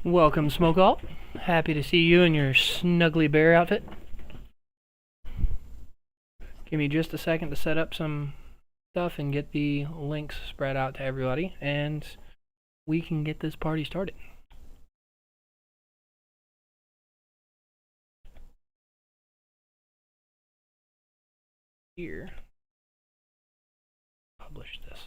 Welcome, Smokeall. Happy to see you in your snuggly bear outfit. Give me just a second to set up some stuff and get the links spread out to everybody, and we can get this party started. Here, publish this.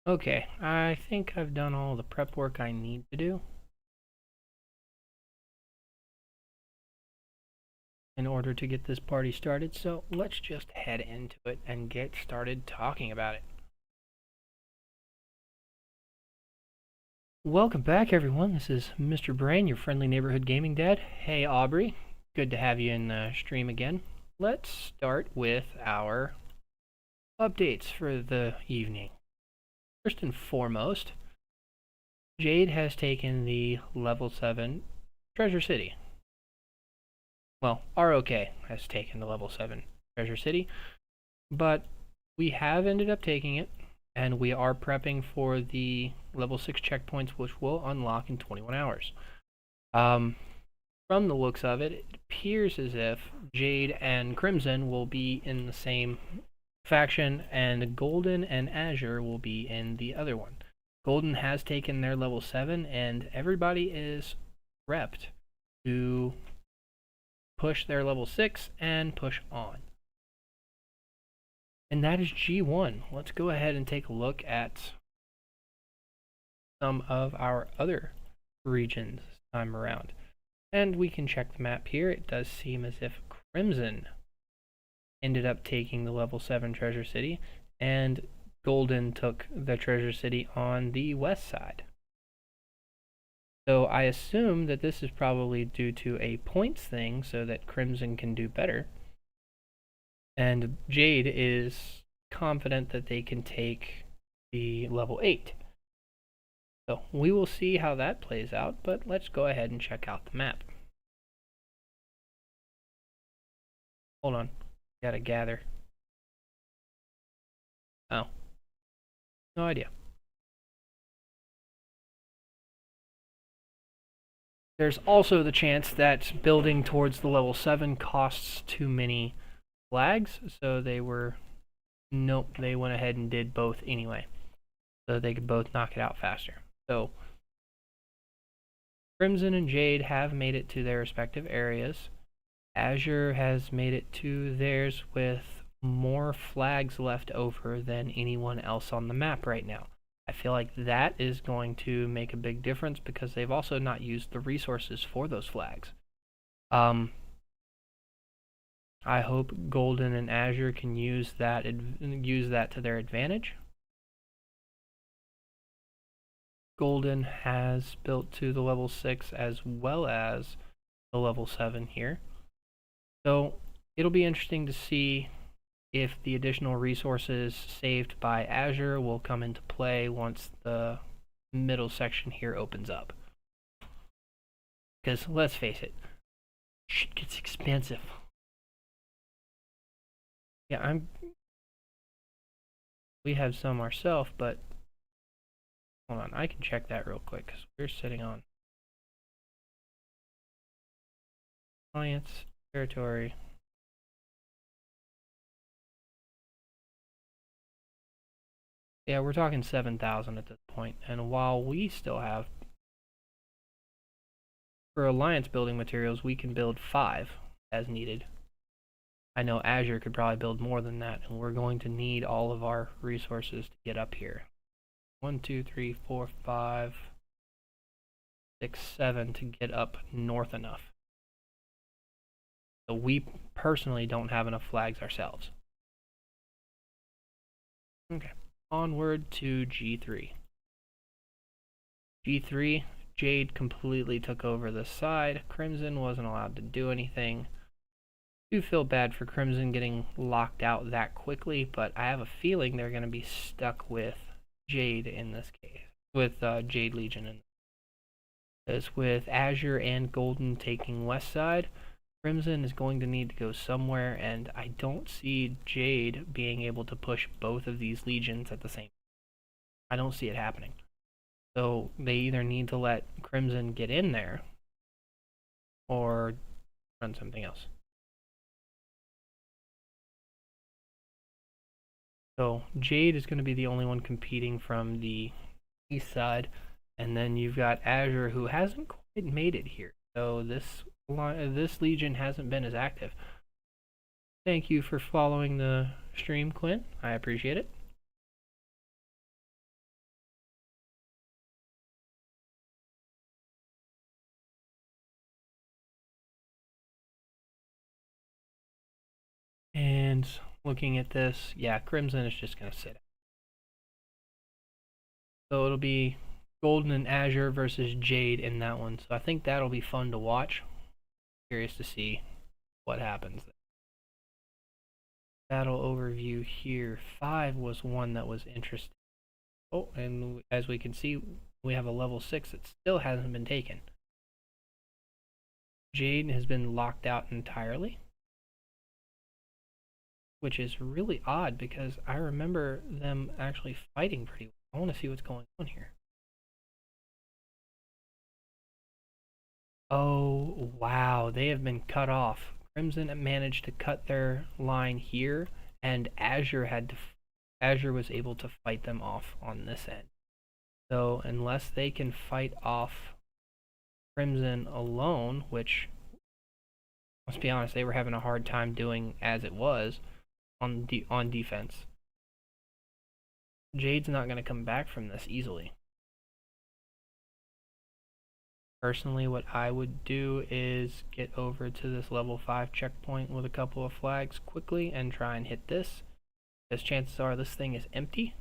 Okay, I think I've done all the prep work I need to do in order to get this party started, so let's just head into it and get started talking about it. Welcome back, everyone. This is Mr. Brain, your friendly neighborhood gaming dad. Hey, Aubrey. Good to have you in the stream again. Let's start with our updates for the evening. First and foremost, Jade has taken the level 7 Treasure City. Well, ROK has taken the level 7 Treasure City, but we have ended up taking it, and we are prepping for the level 6 checkpoints, which will unlock in 21 hours. From the looks of it, it appears as if Jade and Crimson will be in the same faction, and Golden and Azure will be in the other one. Golden has taken their level 7, and everybody is prepped to push their level 6 and push on. And that is G1. Let's go ahead and take a look at some of our other regions this time around. And we can check the map here. It does seem as if Crimson ended up taking the level 7 Treasure City, and Golden took the Treasure City on the west side. So I assume that this is probably due to a points thing so that Crimson can do better. And Jade is confident that they can take the level 8. So we will see how that plays out, but let's go ahead and check out the map. Hold on. Gotta gather. Oh. No idea. There's also the chance that building towards the level 7 costs too many flags, so they went ahead and did both anyway, so they could both knock it out faster. So Crimson and Jade have made it to their respective areas. Azure has made it to theirs with more flags left over than anyone else on the map right now. I feel like that is going to make a big difference because they've also not used the resources for those flags. I hope Golden and Azure can use that to their advantage. Golden has built to the level 6 as well as the level 7 here. So it'll be interesting to see if the additional resources saved by Azure will come into play once the middle section here opens up. Because let's face it, shit gets expensive. Yeah, we have some ourselves, but hold on, I can check that real quick because we're sitting on alliance territory. Yeah, we're talking 7,000 at this point, and while we still have, for alliance building materials, we can build 5 as needed. I know Azure could probably build more than that, and we're going to need all of our resources to get up here. 1, 2, 3, 4, 5, 6, 7 to get up north enough. So we personally don't have enough flags ourselves. Okay, onward to G3. G3, Jade completely took over this side. Crimson wasn't allowed to do anything. I do feel bad for Crimson getting locked out that quickly, but I have a feeling they're going to be stuck with Jade in this case, with Jade Legion. As with Azure and Golden taking west side, Crimson is going to need to go somewhere, and I don't see Jade being able to push both of these legions at the same time. I don't see it happening. So they either need to let Crimson get in there or run something else. So Jade is going to be the only one competing from the east side, and then you've got Azure, who hasn't quite made it here. So this legion hasn't been as active. Thank you for following the stream, Quinn. I appreciate it. And looking at this, yeah, Crimson is just going to sit. So it'll be Golden and Azure versus Jade in that one. So I think that'll be fun to watch. Curious to see what happens. Battle overview here. 5 was one that was interesting. Oh, and as we can see, we have a level 6 that still hasn't been taken. Jade has been locked out entirely, which is really odd because I remember them actually fighting pretty well. I want to see what's going on here. Oh, wow, they have been cut off. Crimson managed to cut their line here, and Azure was able to fight them off on this end. So unless they can fight off Crimson alone, which, let's be honest, they were having a hard time doing as it was on defense, Jade's not going to come back from this easily. Personally, what I would do is get over to this level 5 checkpoint with a couple of flags quickly and try and hit this, because chances are this thing is empty.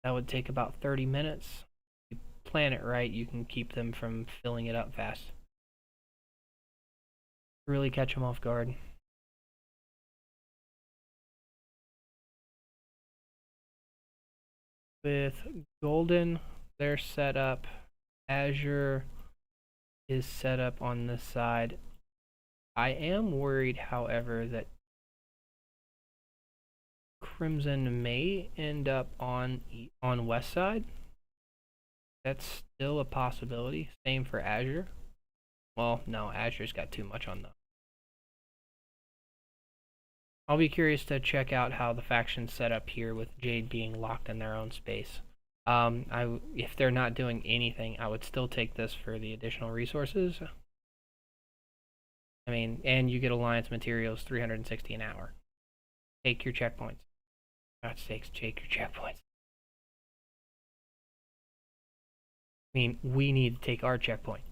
That would take about 30 minutes. If you plan it right, you can keep them from filling it up fast. Really catch them off guard. With Golden, they're set up. Azure is set up on this side. I am worried, however, that Crimson may end up on west side. That's still a possibility. Same for Azure. Well, no, Azure's got too much on them. I'll be curious to check out how the faction's set up here with Jade being locked in their own space. If they're not doing anything, I would still take this for the additional resources. I mean, and you get alliance materials 360 an hour. Take your checkpoints. For God's sakes, take your checkpoints. I mean, we need to take our checkpoint.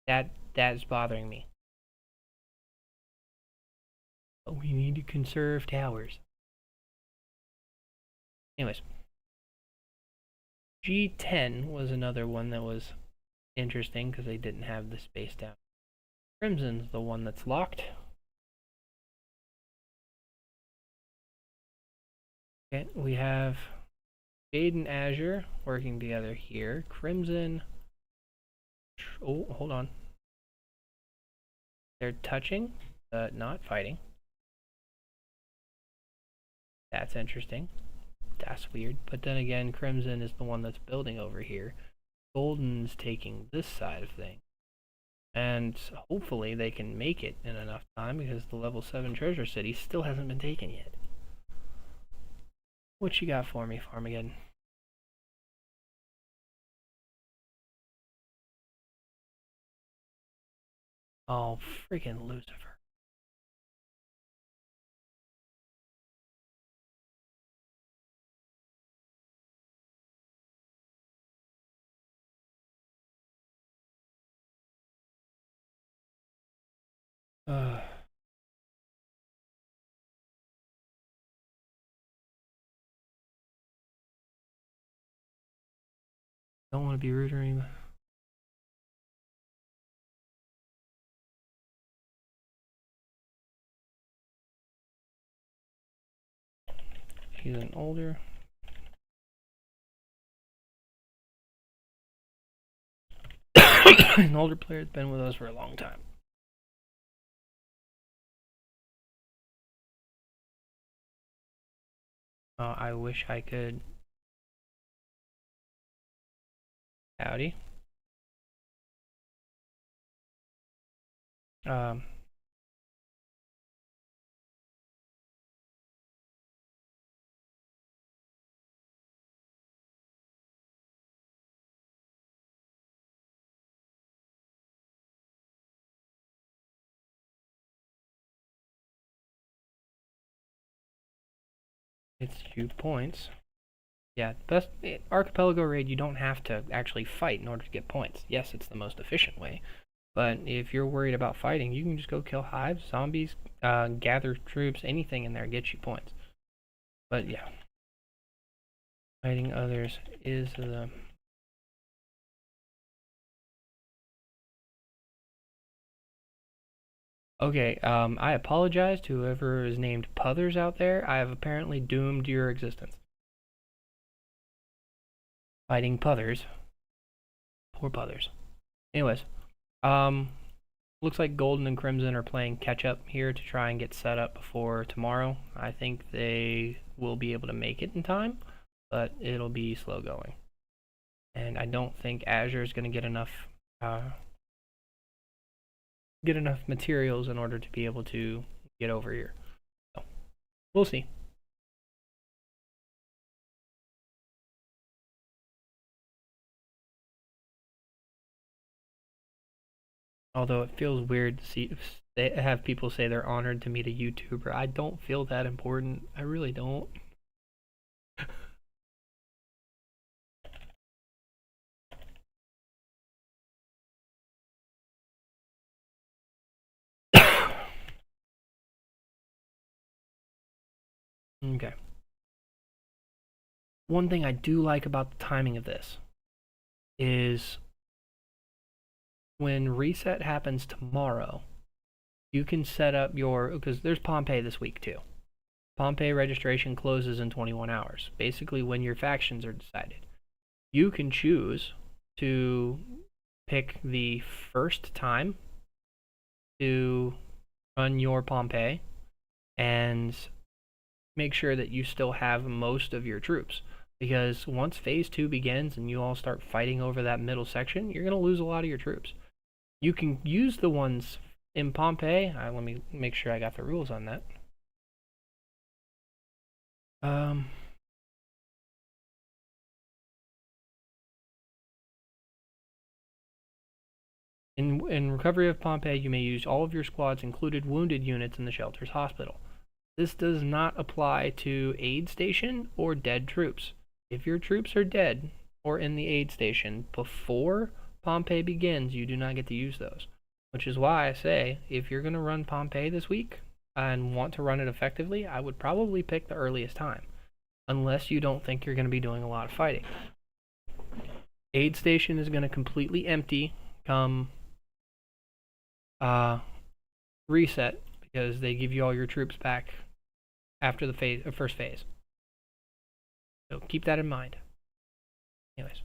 That that is bothering me. But we need to conserve towers. Anyways, G10 was another one that was interesting because they didn't have the space down. Crimson's the one that's locked. Okay, we have Jade and Azure working together here. Crimson. Oh, hold on. They're touching, but not fighting. That's interesting. That's weird. But then again, Crimson is the one that's building over here. Golden's taking this side of things. And hopefully they can make it in enough time because the level 7 treasure city still hasn't been taken yet. What you got for me, Farmageddon? Oh, freaking Lucifer. Don't want to be rude or anything. He's an older. An older player that's been with us for a long time. I wish I could. Howdy. It's 2 points. Yeah, best Archipelago Raid, you don't have to actually fight in order to get points. Yes, it's the most efficient way, but if you're worried about fighting, you can just go kill hives, zombies, gather troops, anything in there gets you points. But yeah, fighting others is the... Okay, I apologize to whoever is named Puthers out there. I have apparently doomed your existence. Fighting Puthers. Poor Puthers. Anyways, looks like Golden and Crimson are playing catch up here to try and get set up before tomorrow. I think they will be able to make it in time, but it'll be slow going. And I don't think Azure is going to get enough materials in order to be able to get over here. So, we'll see. Although it feels weird to see have people say they're honored to meet a YouTuber. I don't feel that important. I really don't. Okay. One thing I do like about the timing of this is when reset happens tomorrow, you can set up your, because there's Pompeii this week too. Pompeii registration closes in 21 hours, basically when your factions are decided. You can choose to pick the first time to run your Pompeii and make sure that you still have most of your troops. Because once phase 2 begins and you all start fighting over that middle section, you're going to lose a lot of your troops. You can use the ones in Pompeii. Let me make sure I got the rules on that. In recovery of Pompeii, you may use all of your squads, included wounded units in the shelter's hospital. This does not apply to aid station or dead troops. If your troops are dead or in the aid station before Pompeii begins, you do not get to use those. Which is why I say, if you're going to run Pompeii this week and want to run it effectively, I would probably pick the earliest time. Unless you don't think you're going to be doing a lot of fighting. Aid station is going to completely empty come reset, because they give you all your troops back after the first phase. So keep that in mind. Anyways.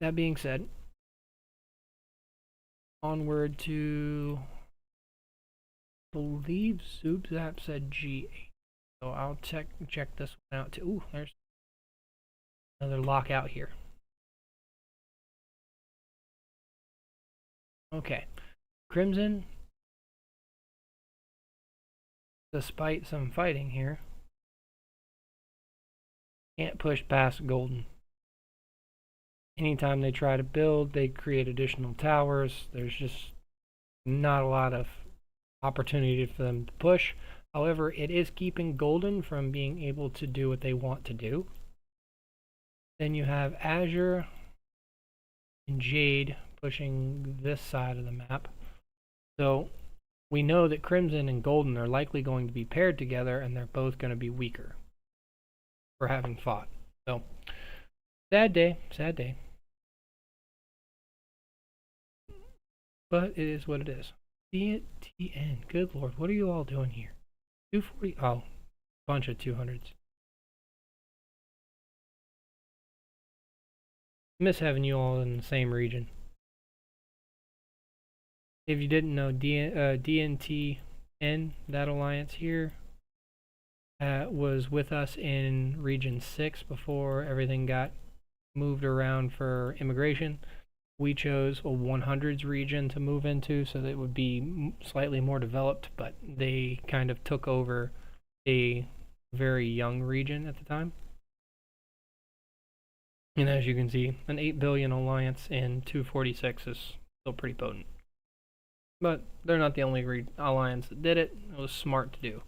That being said, onward to, I believe Zoobzap said G8. So I'll check this one out too. Ooh, there's another lockout here. Okay. Crimson, despite some fighting here, can't push past Golden. Anytime they try to build, they create additional towers. There's just not a lot of opportunity for them to push. However, it is keeping Golden from being able to do what they want to do. Then you have Azure and Jade pushing this side of the map. So we know that Crimson and Golden are likely going to be paired together, and they're both going to be weaker for having fought. So sad day, sad day. But it is what it is. TN, good lord, what are you all doing here? 240, oh, bunch of 200s. Miss having you all in the same region. If you didn't know, DNTN, that alliance here, was with us in Region 6 before everything got moved around for immigration. We chose a 100s region to move into, so that it would be slightly more developed, but they kind of took over a very young region at the time. And as you can see, an 8 billion alliance in 246 is still pretty potent. But they're not the only alliance that did it. It was smart to do.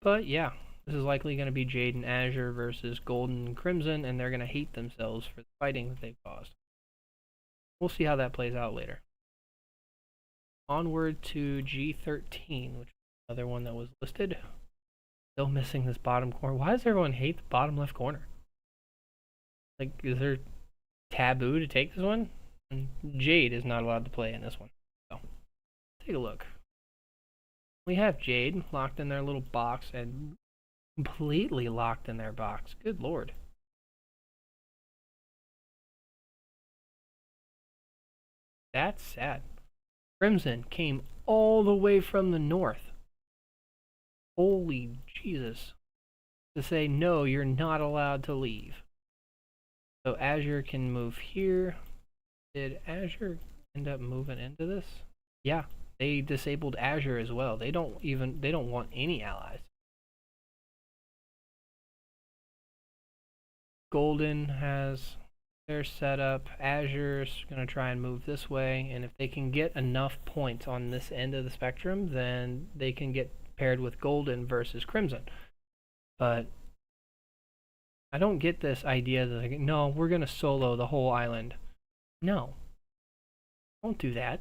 But yeah, this is likely going to be Jade and Azure versus Golden and Crimson, and they're going to hate themselves for the fighting that they've caused. We'll see how that plays out later. Onward to G13, which is another one that was listed. Still missing this bottom corner. Why does everyone hate the bottom left corner? Like, is there taboo to take this one? And Jade is not allowed to play in this one. So, take a look. We have Jade locked in their little box, and completely locked in their box. Good lord. That's sad. Crimson came all the way from the north. Holy Jesus. To say, no, you're not allowed to leave. So Azure can move here. Did Azure end up moving into this? Yeah, they disabled Azure as well. They don't want any allies. Golden has their setup. Azure's going to try and move this way, and if they can get enough points on this end of the spectrum, then they can get paired with Golden versus Crimson. But I don't get this idea that, like, no, we're going to solo the whole island. No. Don't do that.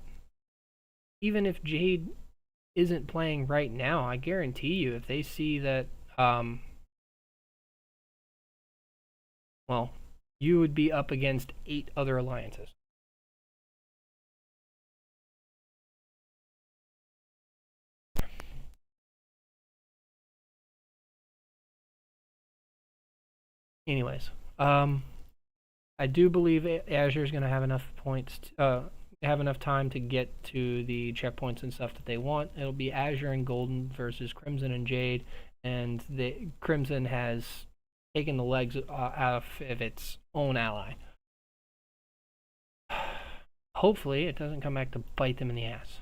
Even if Jade isn't playing right now, I guarantee you, if they see that, well, you would be up against 8 other alliances. Anyways, I do believe Azure is going to have enough points, have enough time to get to the checkpoints and stuff that they want. It'll be Azure and Golden versus Crimson and Jade, and the Crimson has taken the legs out of its own ally. Hopefully, it doesn't come back to bite them in the ass.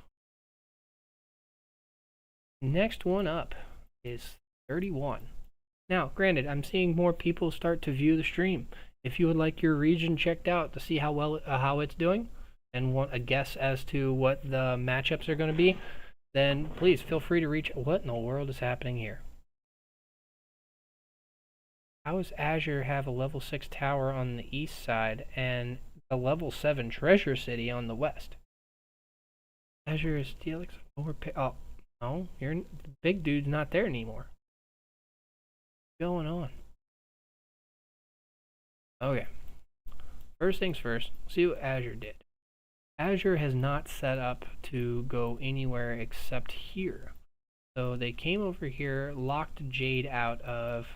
Next one up is 31. Now, granted, I'm seeing more people start to view the stream. If you would like your region checked out to see how well how it's doing, and want a guess as to what the matchups are going to be, then please feel free to reach. What in the world is happening here? How does Azure have a level 6 tower on the east side and a level 7 treasure city on the west? Azure is Felix overpay. Oh, no, the big dude's not there anymore. What's going on? Okay. First things first, see what Azure did. Azure has not set up to go anywhere except here. So they came over here, locked Jade out of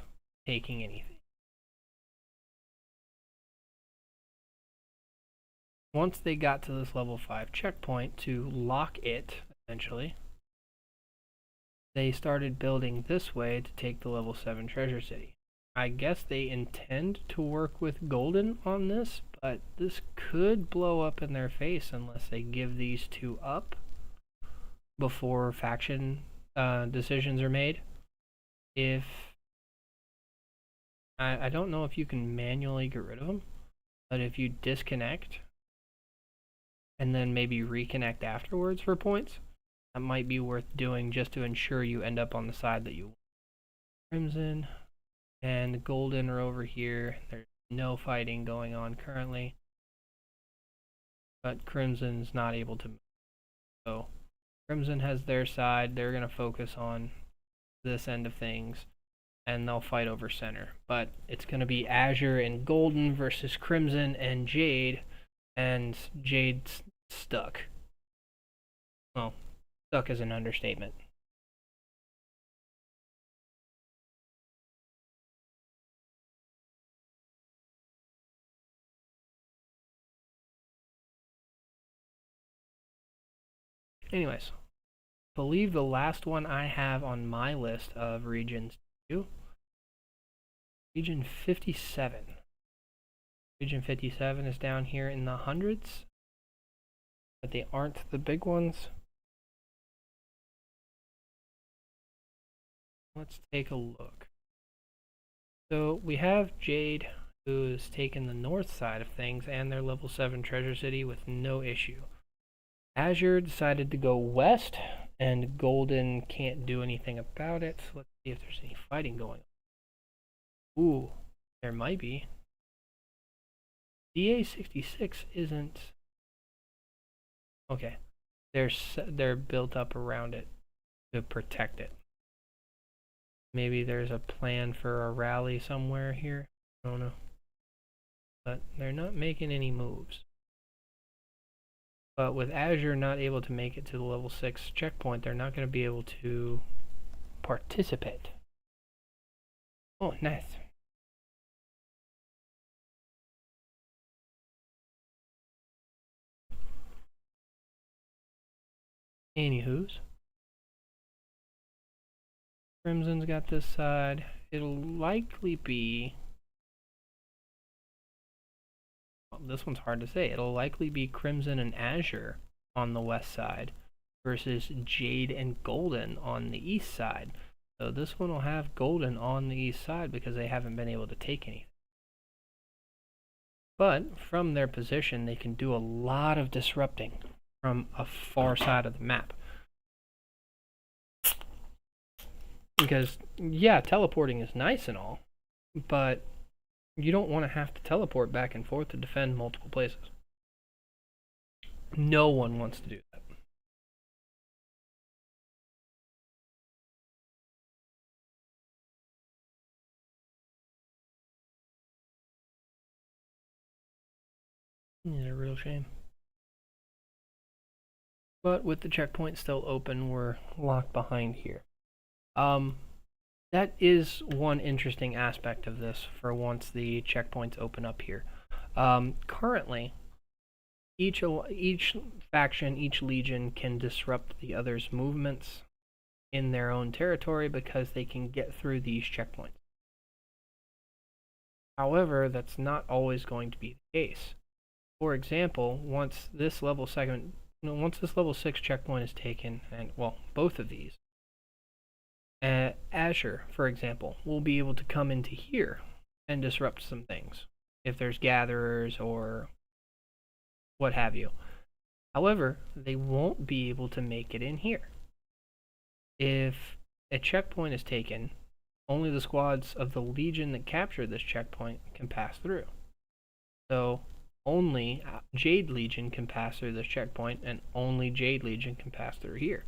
taking anything. Once they got to this level 5 checkpoint to lock it, essentially, they started building this way to take the level 7 treasure city. I guess they intend to work with Golden on this, but this could blow up in their face unless they give these two up before faction decisions are made. If I don't know if you can manually get rid of them, but if you disconnect and then maybe reconnect afterwards for points, that might be worth doing just to ensure you end up on the side that you want. Crimson and Golden are over here. There's no fighting going on currently, but Crimson's not able to move. So Crimson has their side. They're going to focus on this end of things, and they'll fight over center. But it's going to be Azure and Golden versus Crimson and Jade, and Jade's stuck. Well, stuck is an understatement. Anyways, I believe the last one I have on my list of regions to Region 57. Region 57 is down here in the hundreds, but they aren't the big ones. Let's take a look. So we have Jade, who's taken the north side of things and their level 7 treasure city with no issue. Azure decided to go west, and Golden can't do anything about it. So let's see if there's any fighting going on. Ooh, there might be. DA66 isn't... Okay, they're built up around it to protect it. Maybe there's a plan for a rally somewhere here. I don't know. But they're not making any moves. But with Azure not able to make it to the level 6 checkpoint, they're not going to be able to participate. Oh, nice. Anywho's. Crimson's got this side. It'll likely be... Well, this one's hard to say. It'll likely be Crimson and Azure on the west side versus Jade and Golden on the east side. So this one will have Golden on the east side because they haven't been able to take anything. But from their position, they can do a lot of disrupting from a far side of the map. Because, yeah, teleporting is nice and all, but you don't want to have to teleport back and forth to defend multiple places. No one wants to do that. It's a real shame. But with the checkpoint still open, we're locked behind here. That is one interesting aspect of this for once the checkpoints open up here. Currently, each faction, each legion can disrupt the other's movements in their own territory because they can get through these checkpoints. However, that's not always going to be the case. For example, once this level 6 checkpoint is taken, and well, both of these, Azure, for example, will be able to come into here and disrupt some things if there's gatherers or what have you. However, they won't be able to make it in here. If a checkpoint is taken, only the squads of the Legion that captured this checkpoint can pass through. So only Jade Legion can pass through this checkpoint, and only Jade Legion can pass through here.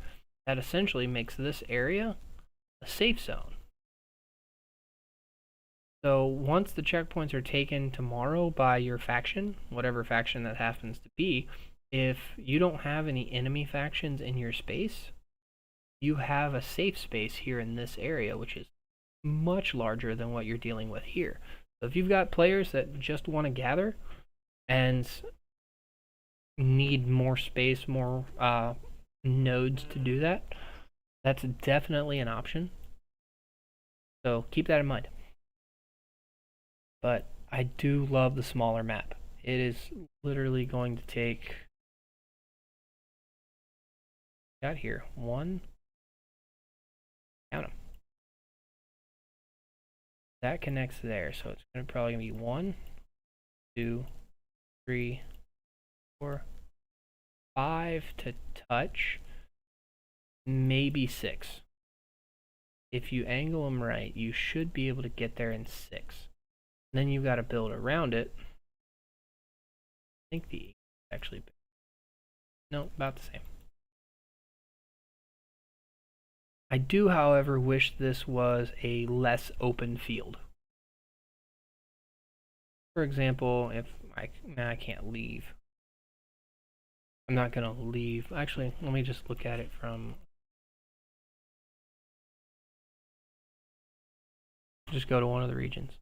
That essentially makes this area a safe zone. So once the checkpoints are taken tomorrow by your faction, whatever faction that happens to be, if you don't have any enemy factions in your space, you have a safe space here in this area, which is much larger than what you're dealing with here. So if you've got players that just want to gather and need more space, more nodes to do that, that's definitely an option. So keep that in mind. But I do love the smaller map. It is literally going to take, got here, one, count them. That connects there, so it's going to probably be 1, 2, 3, 4, 5 to touch, maybe 6. If you angle them right, you should be able to get there in 6. Then you've got to build around it. I think the actually, no, about the same. I do, however, wish this was a less open field. For example, if I can't leave. I'm not going to leave. Actually, let me just look at it from... Just go to one of the regions.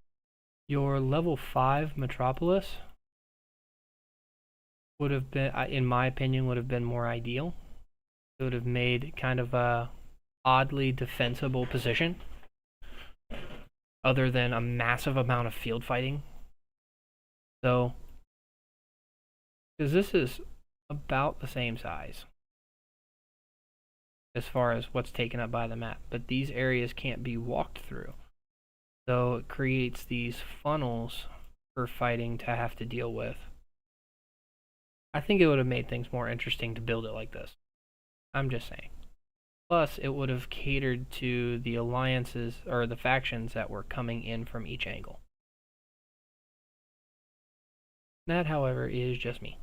Your level 5 Metropolis would have been, in my opinion, would have been more ideal. It would have made kind of a oddly defensible position, other than a massive amount of field fighting. So, because this is about the same size as far as what's taken up by the map, but these areas can't be walked through. So it creates these funnels for fighting to have to deal with. I think it would have made things more interesting to build it like this. I'm just saying. Plus, it would have catered to the alliances or the factions that were coming in from each angle. That, however, is just me.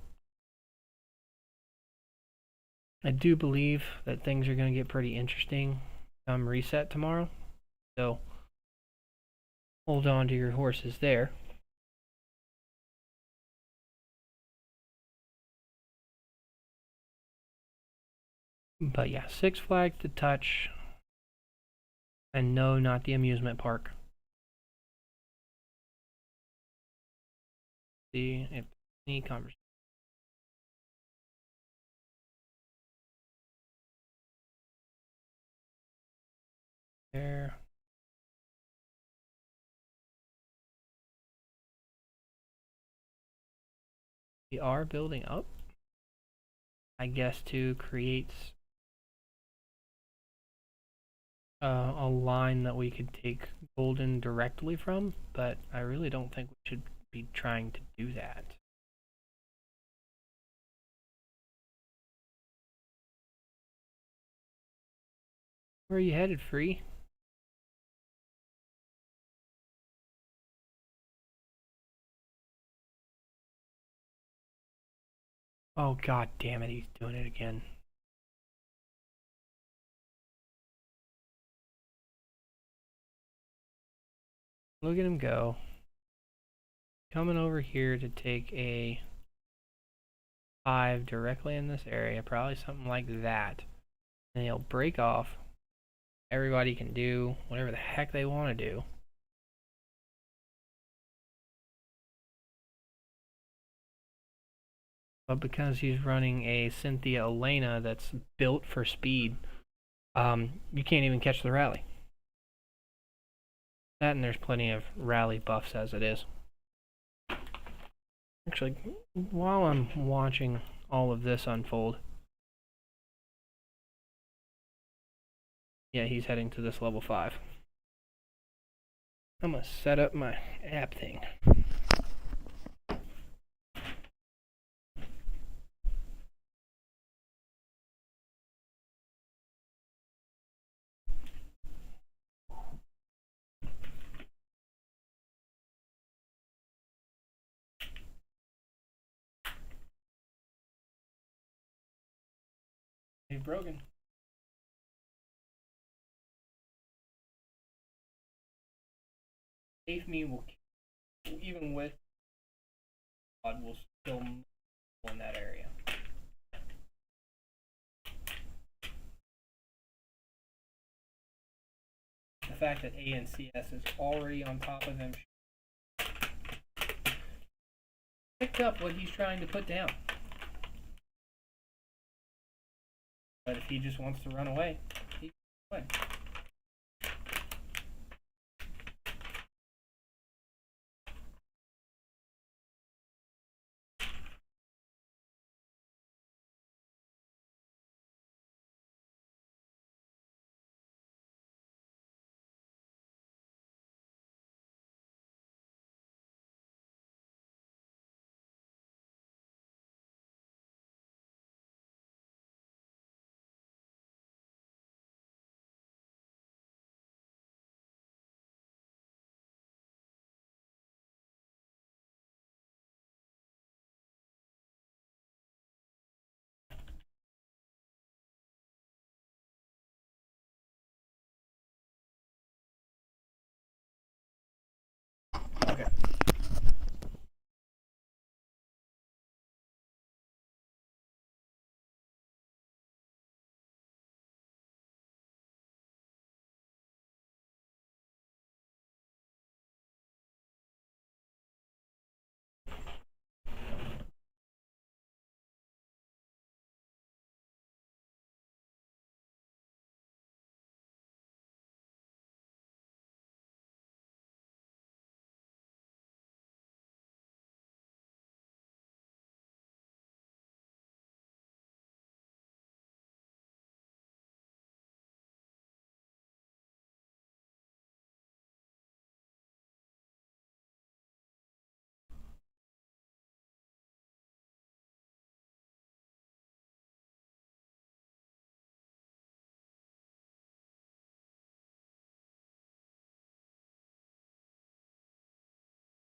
I do believe that things are going to get pretty interesting come reset tomorrow. So, hold on to your horses there. But yeah, Six Flags to touch. And no, not the amusement park. See if any conversation. There. We are building up, I guess, to create a line that we could take golden directly from, but I really don't think we should be trying to do that. Where are you headed, Free? Oh, god damn it, he's doing it again. Look at him go. Coming over here to take a 5 directly in this area, probably something like that. And he'll break off. Everybody can do whatever the heck they want to do. But because he's running a Cynthia Elena that's built for speed, you can't even catch the rally. That, and there's plenty of rally buffs as it is. Actually, while I'm watching all of this unfold, yeah, he's heading to this level 5. I'm gonna set up my app thing. They've broken. Safe me will kill, even with God will still in that area. The fact that ANCS is already on top of him picked up what he's trying to put down. But if he just wants to run away, he can run away. Okay.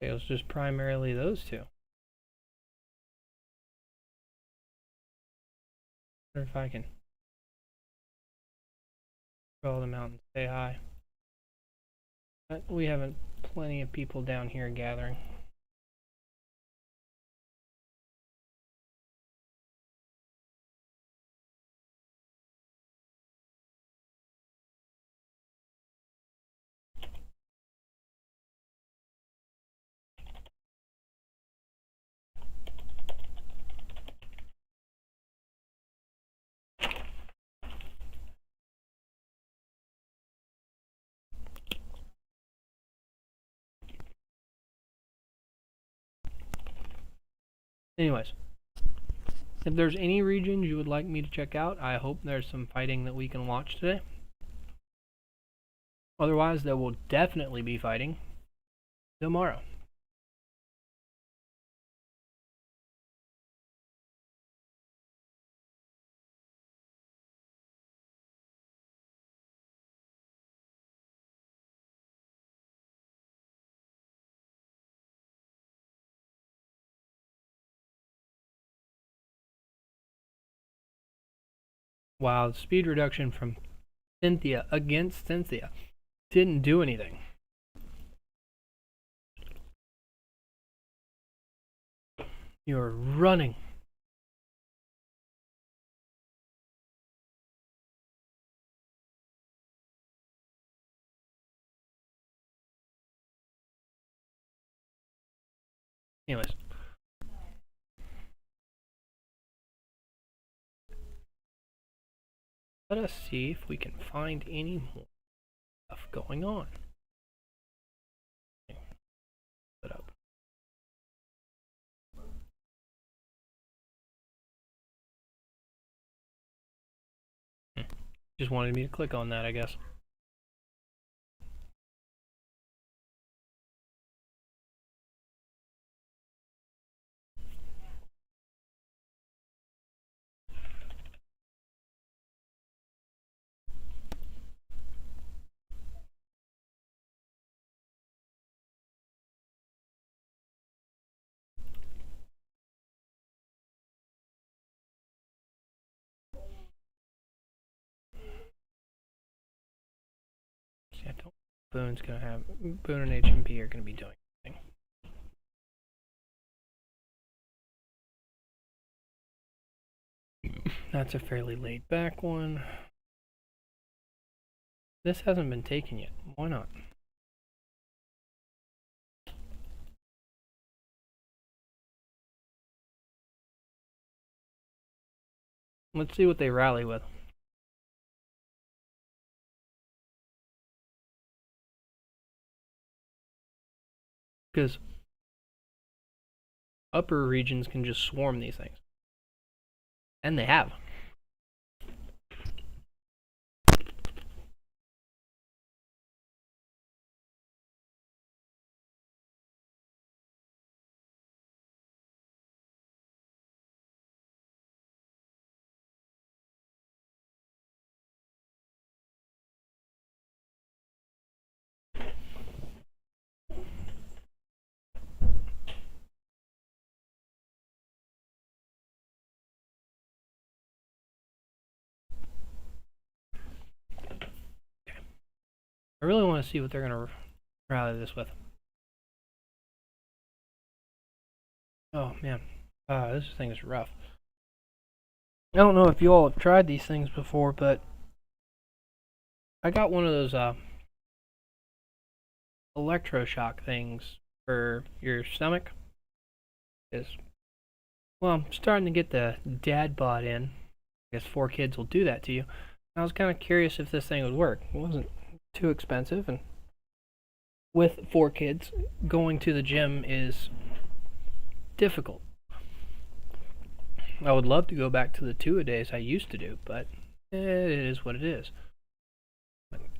It was just primarily those two. I wonder if I can call them out and say hi. But we have plenty of people down here gathering. Anyways, if there's any regions you would like me to check out, I hope there's some fighting that we can watch today. Otherwise, there will definitely be fighting tomorrow. Wow, the speed reduction from Cynthia against Cynthia didn't do anything. You're running. Anyways. Let us see if we can find any more stuff going on. Put up. Just wanted me to click on that, I guess. Boone's gonna have Boone and HMP are gonna be doing something. That's a fairly laid back one. This hasn't been taken yet. Why not? Let's see what they rally with. Because upper regions can just swarm these things. And they have. I really want to see what they're going to rally this with. Oh man, this thing is rough. I don't know if you all have tried these things before, but I got one of those electroshock things for your stomach. Well, I'm starting to get the dad bod in. I guess 4 kids will do that to you. I was kind of curious if this thing would work. It wasn't too expensive, and with 4 kids, going to the gym is difficult. I would love to go back to the 2-a-days I used to do, but it is what it is.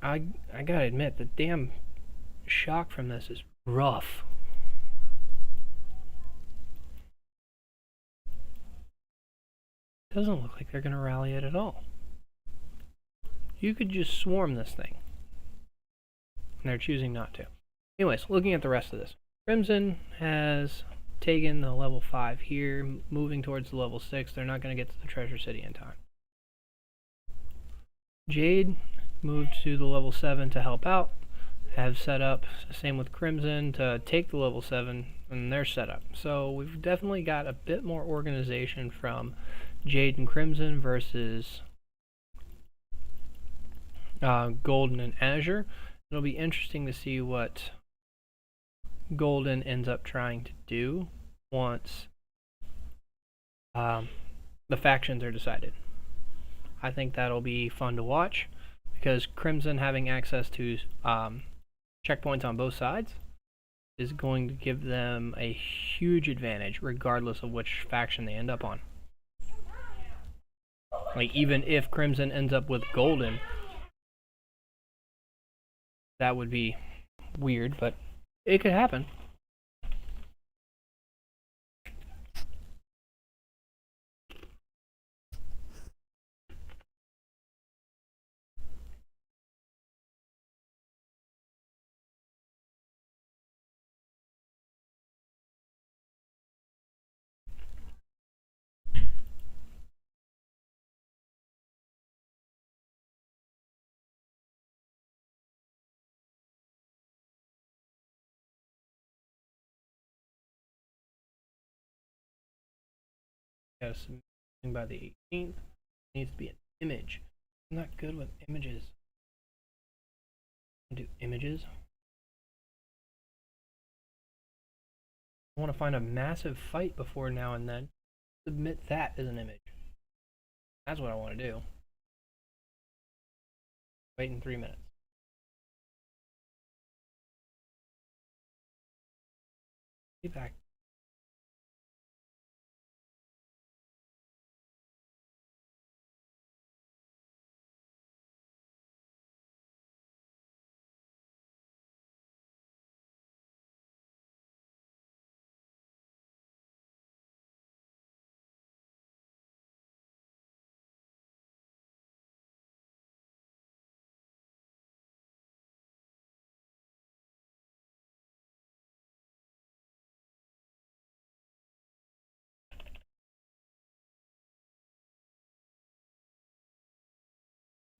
I gotta admit, the damn shock from this is rough. Doesn't look like they're gonna rally it at all. You could just swarm this thing. And they're choosing not to. Anyways, looking at the rest of this. Crimson has taken the level 5 here, moving towards the level 6. They're not going to get to the Treasure City in time. Jade moved to the level 7 to help out. Have set up, same with Crimson, to take the level 7, and they're set up. So we've definitely got a bit more organization from Jade and Crimson versus Golden and Azure. It'll be interesting to see what Golden ends up trying to do once the factions are decided. I think that'll be fun to watch because Crimson having access to checkpoints on both sides is going to give them a huge advantage regardless of which faction they end up on. Like, even if Crimson ends up with Golden, that would be weird, but it could happen. Yes, by the 18th, it needs to be an image. I'm not good with images. I'll do images. I want to find a massive fight before now and then. Submit that as an image. That's what I want to do. Wait in 3 minutes. Be back.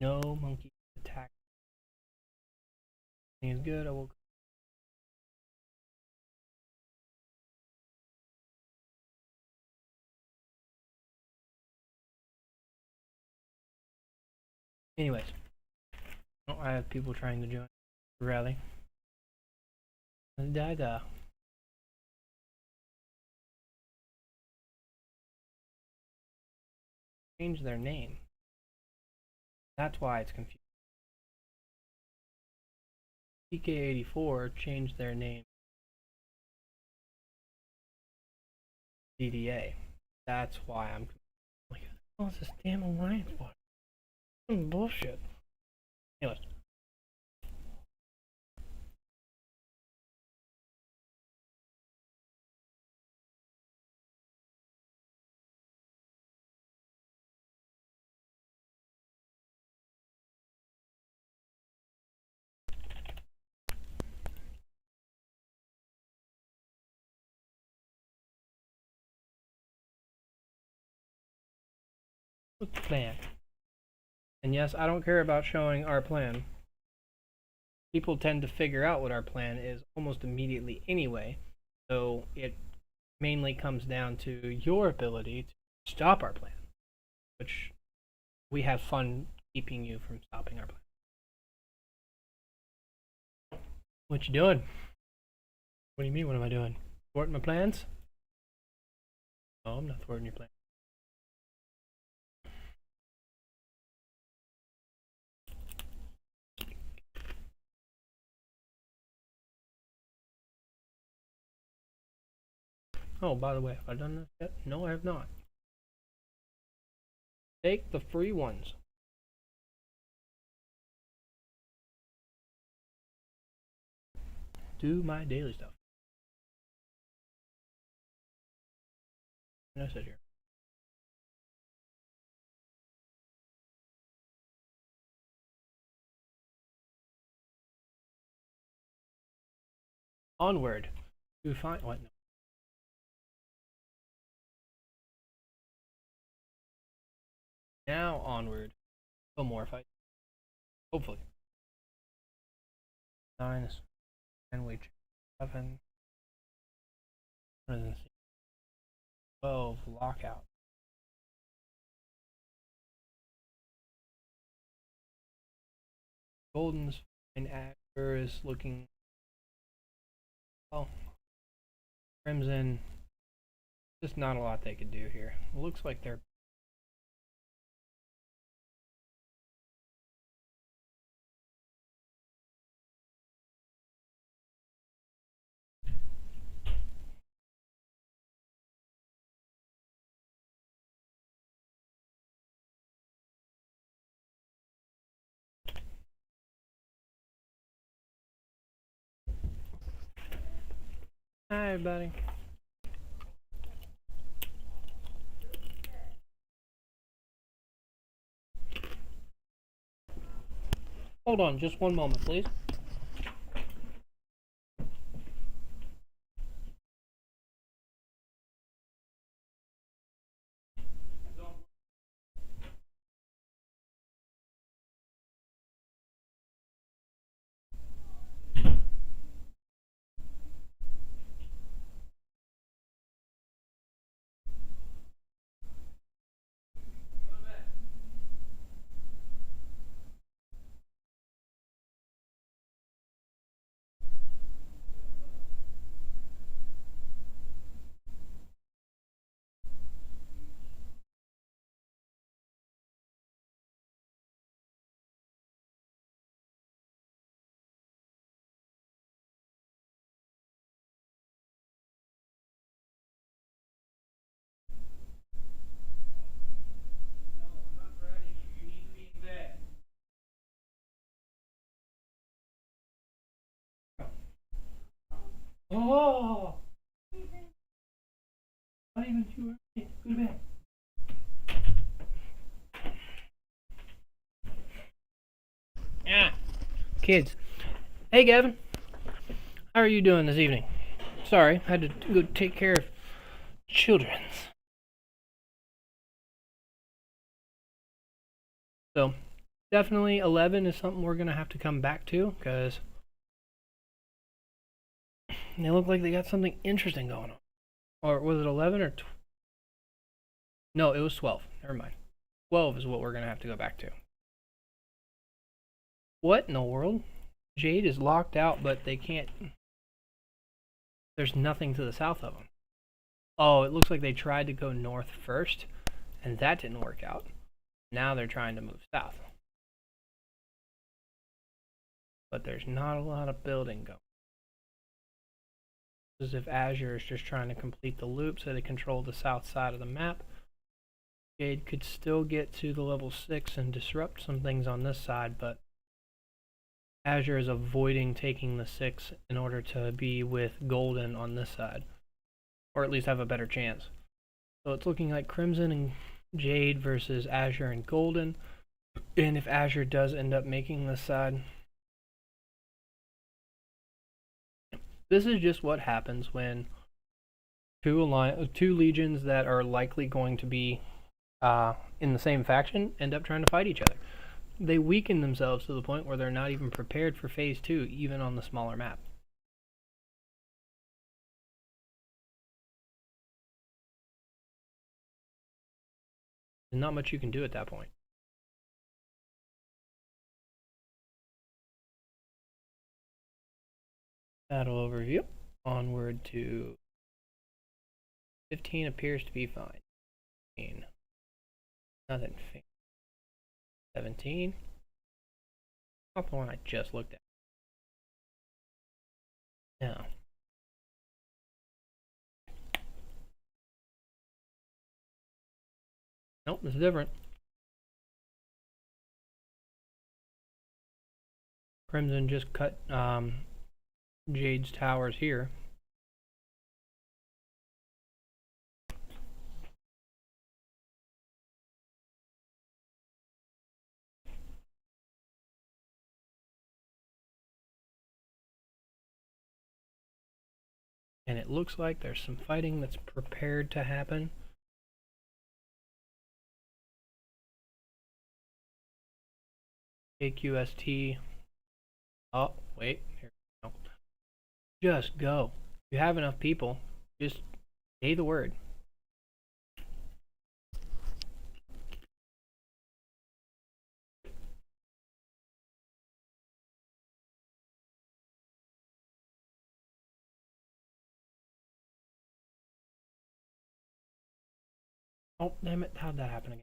No monkey attack. Everything is good. I will. Anyways, I have people trying to join the rally. Da. Change their name. That's why it's confusing. PK84 changed their name. DDA. That's why I'm like, oh, it's this damn alliance bot. Bullshit. Anyways. Plan. And yes, I don't care about showing our plan. People tend to figure out what our plan is almost immediately anyway, so it mainly comes down to your ability to stop our plan, which we have fun keeping you from stopping our plan. What you doing? What do you mean, what am I doing? Thwarting my plans? No, I'm not thwarting your plan. Oh, by the way, have I done this yet? No, I have not. Take the free ones. Do my daily stuff. And I said here. Onward to find what? No. Now onward. A more fight. Hopefully. 9 and we 7. 12 lockout. Golden's and Azure is looking well. Crimson, just not a lot they could do here. It looks like they're hi everybody. Hold on just one moment, please. Oh, not even too early. Go to bed. Yeah, kids. Hey, Gavin. How are you doing this evening? Sorry, I had to go take care of children. So, definitely 11 is something we're going to have to come back to, because They look like they got something interesting going on. Or was it 11 or 12? No, it was 12. Never mind. 12 is what we're going to have to go back to. What in the world? Jade is locked out, but they can't... There's nothing to the south of them. Oh, it looks like they tried to go north first, and that didn't work out. Now they're trying to move south. But there's not a lot of building going. As if Azure is just trying to complete the loop so they control the south side of the map. Jade could still get to the level 6 and disrupt some things on this side, but Azure is avoiding taking the 6 in order to be with Golden on this side, or at least have a better chance. So it's looking like Crimson and Jade versus Azure and Golden, and if Azure does end up making this side, this is just what happens when two legions that are likely going to be in the same faction end up trying to fight each other. They weaken themselves to the point where they're not even prepared for phase 2, even on the smaller map. There's not much you can do at that point. Battle overview. Onward to 15 appears to be fine. 15. Nothing. 17. Not the one I just looked at. No. Nope, it's different. Crimson just cut Jade's towers here. And it looks like there's some fighting that's prepared to happen. AQST. Oh, wait. Here we go. Just go. If you have enough people, just say the word. Oh, damn it. How'd that happen again?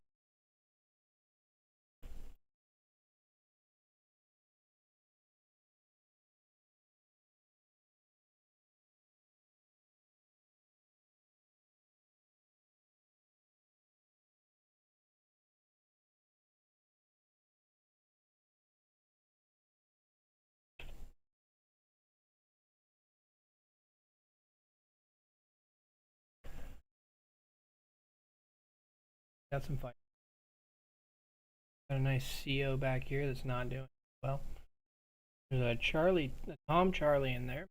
Got some fight. Got a nice CO back here that's not doing well. There's a Tom Charlie in there,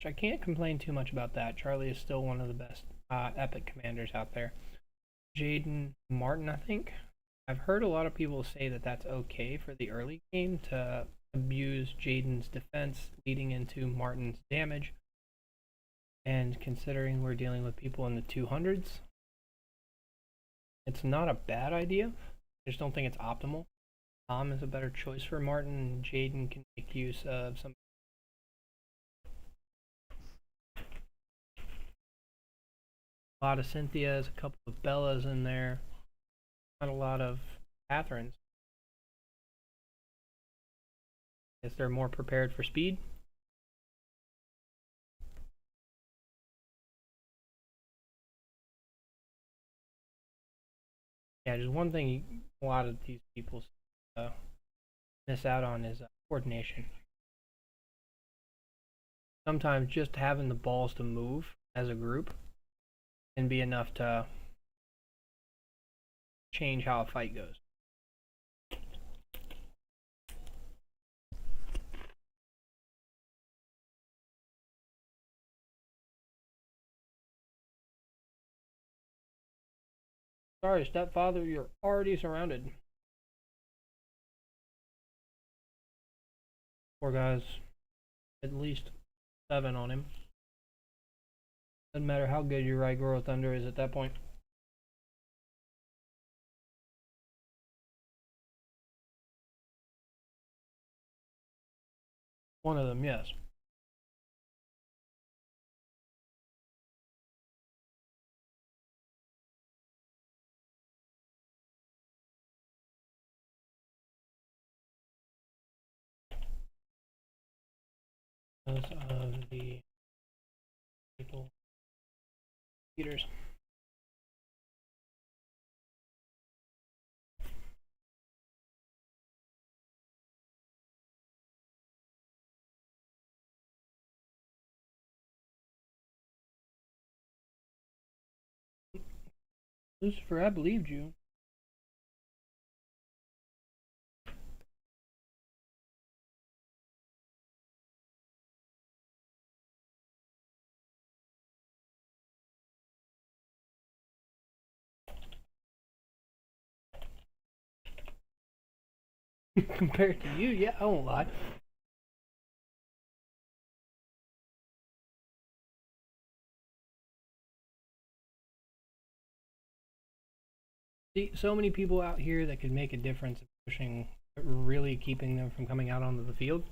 which I can't complain too much about that. Charlie is still one of the best epic commanders out there. Jaden Martin, I think. I've heard a lot of people say that that's okay for the early game to abuse Jaden's defense leading into Martin's damage. And considering we're dealing with people in the 200s, it's not a bad idea. I just don't think it's optimal. Tom is a better choice for Martin, and Jaden can make use of some. A lot of Cynthias, a couple of Bellas in there. Not a lot of Catherines. Guess they're more prepared for speed. Yeah, just one thing a lot of these people miss out on is coordination. Sometimes just having the balls to move as a group can be enough to change how a fight goes. Sorry, stepfather, you're already surrounded. Poor guy's at least 7 on him. Doesn't matter how good your Raigoro Thunder is at that point. One of them, yes. Because of the people computers. Lucifer, I believed you. Compared to you, yeah, I won't lie. See, so many people out here that could make a difference in pushing, really keeping them from coming out onto the field.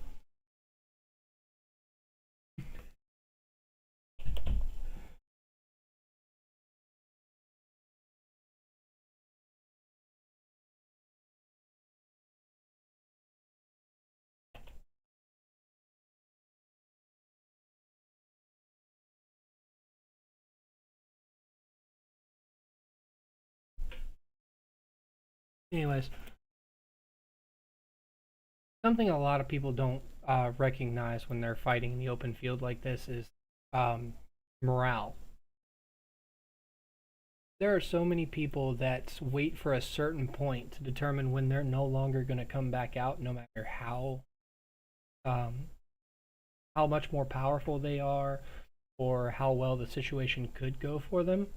Anyways, something a lot of people don't recognize when they're fighting in the open field like this is morale. There are so many people that wait for a certain point to determine when they're no longer going to come back out, no matter um, how much more powerful they are or how well the situation could go for them.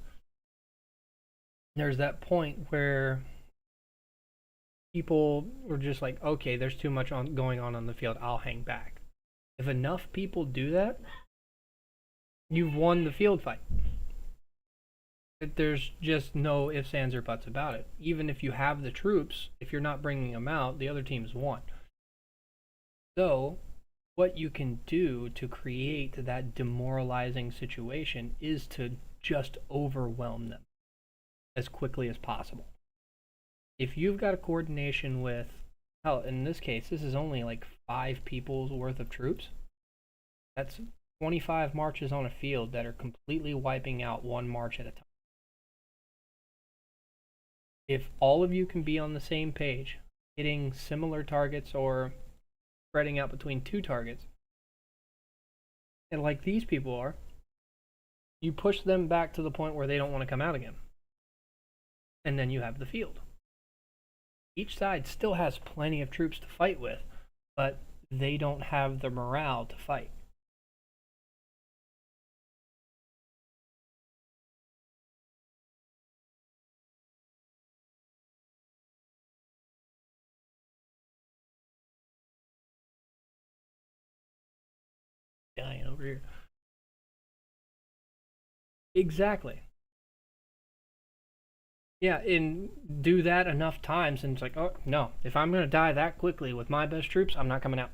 There's that point where people were just like, okay, there's too much going on the field, I'll hang back. If enough people do that, you've won the field fight. There's just no ifs, ands, or buts about it. Even if you have the troops, if you're not bringing them out, the other team's won. So, what you can do to create that demoralizing situation is to just overwhelm them as quickly as possible. If you've got a coordination with, hell, in this case, this is only like 5 people's worth of troops. That's 25 marches on a field that are completely wiping out one march at a time. If all of you can be on the same page, hitting similar targets or spreading out between 2 targets, and like these people are, you push them back to the point where they don't want to come out again. And then you have the field. Each side still has plenty of troops to fight with, but they don't have the morale to fight. Dying over here. Exactly. Yeah, and do that enough times, and it's like, oh no, if I'm gonna die that quickly with my best troops, I'm not coming out.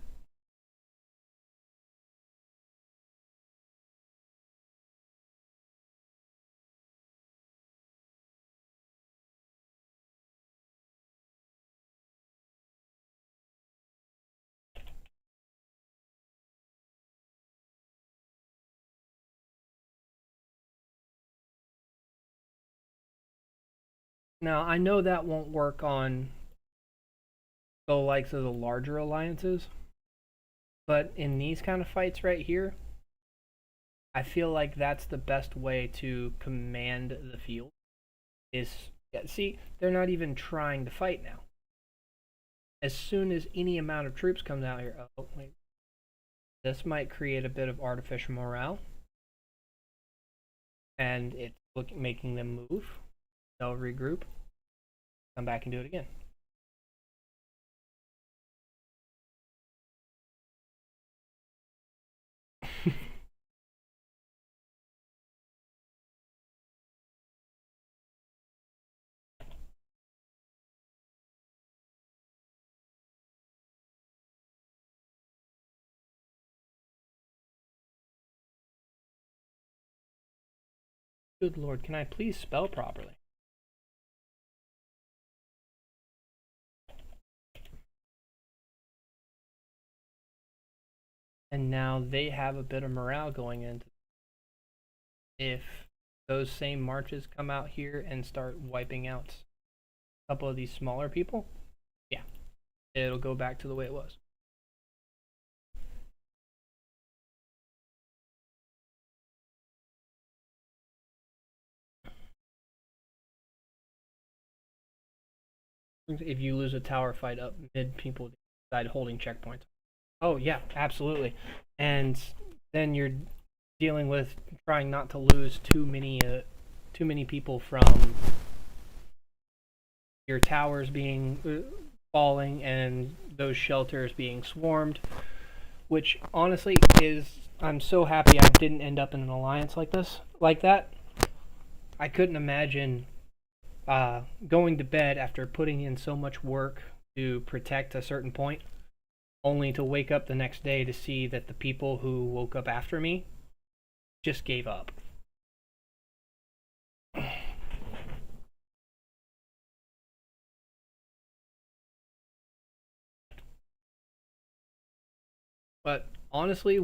Now, I know that won't work on the likes of the larger alliances, but in these kind of fights right here, I feel like that's the best way to command the field. Is, yeah, see, they're not even trying to fight now. As soon as any amount of troops comes out here, oh wait, this might create a bit of artificial morale, and it's making them move. They'll regroup, come back and do it again. Good lord, can I please spell properly? And now they have a bit of morale going into. If those same marches come out here and start wiping out a couple of these smaller people, yeah, it'll go back to the way it was. If you lose a tower fight up mid, people decide holding checkpoints. Oh yeah, absolutely. And then you're dealing with trying not to lose too many people from your towers being falling and those shelters being swarmed, which honestly is, I'm so happy I didn't end up in an alliance like that. I couldn't imagine going to bed after putting in so much work to protect a certain point, only to wake up the next day to see that the people who woke up after me just gave up. But honestly,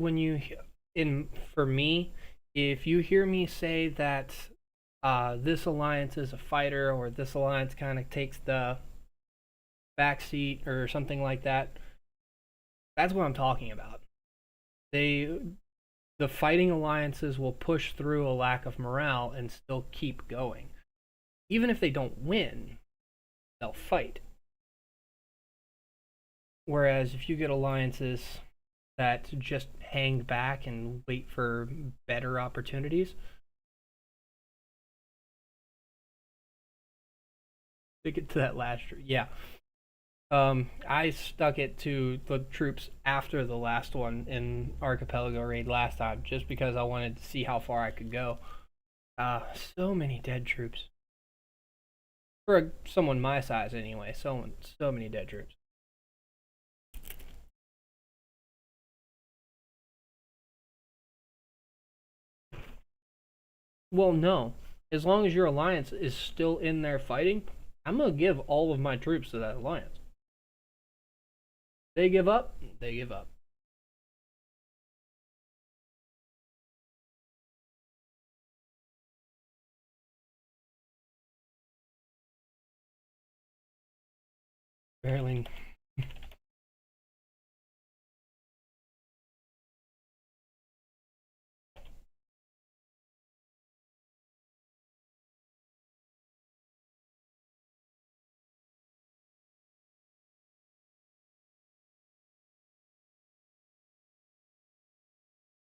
for me, if you hear me say that this alliance is a fighter, or this alliance kind of takes the backseat or something like that, that's what I'm talking about. The fighting alliances will push through a lack of morale and still keep going. Even if they don't win, they'll fight. Whereas if you get alliances that just hang back and wait for better opportunities, to get to that last year, yeah. I stuck it to the troops after the last one in Archipelago Raid last time, just because I wanted to see how far I could go. So many dead troops. For someone my size, anyway. So many dead troops. Well, no. As long as your alliance is still in there fighting, I'm gonna give all of my troops to that alliance. They give up, they give up. Barely.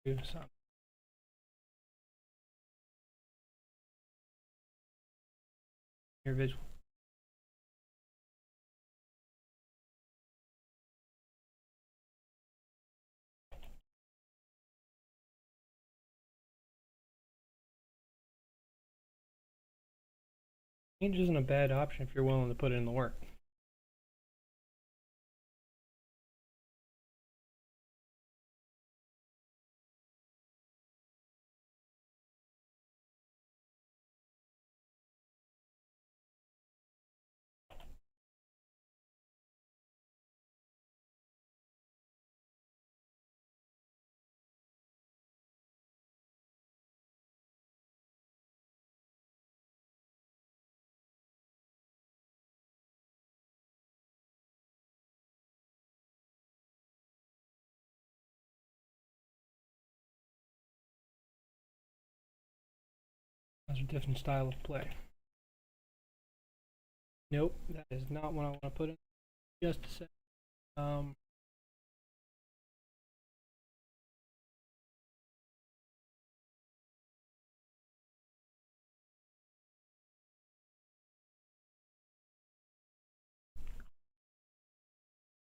Do some. Your visual. Change isn't a bad option if you're willing to put in the work. That's a different style of play. Nope, that is not what I want to put in. Just a sec.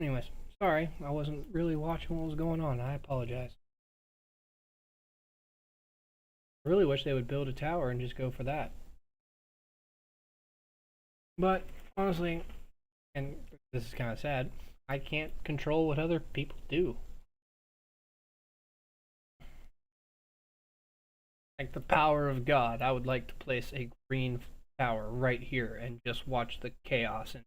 Anyways, sorry, I wasn't really watching what was going on. I apologize. I really wish they would build a tower and just go for that. But honestly, and this is kind of sad, I can't control what other people do. Like the power of God, I would like to place a green tower right here and just watch the chaos. And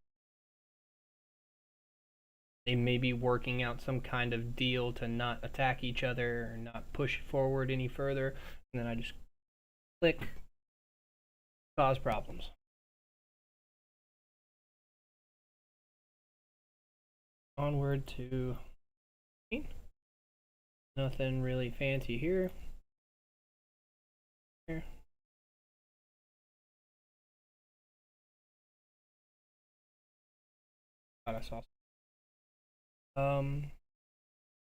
they may be working out some kind of deal to not attack each other or not push forward any further. And then I just click, cause problems. Onward to nothing really fancy here. I saw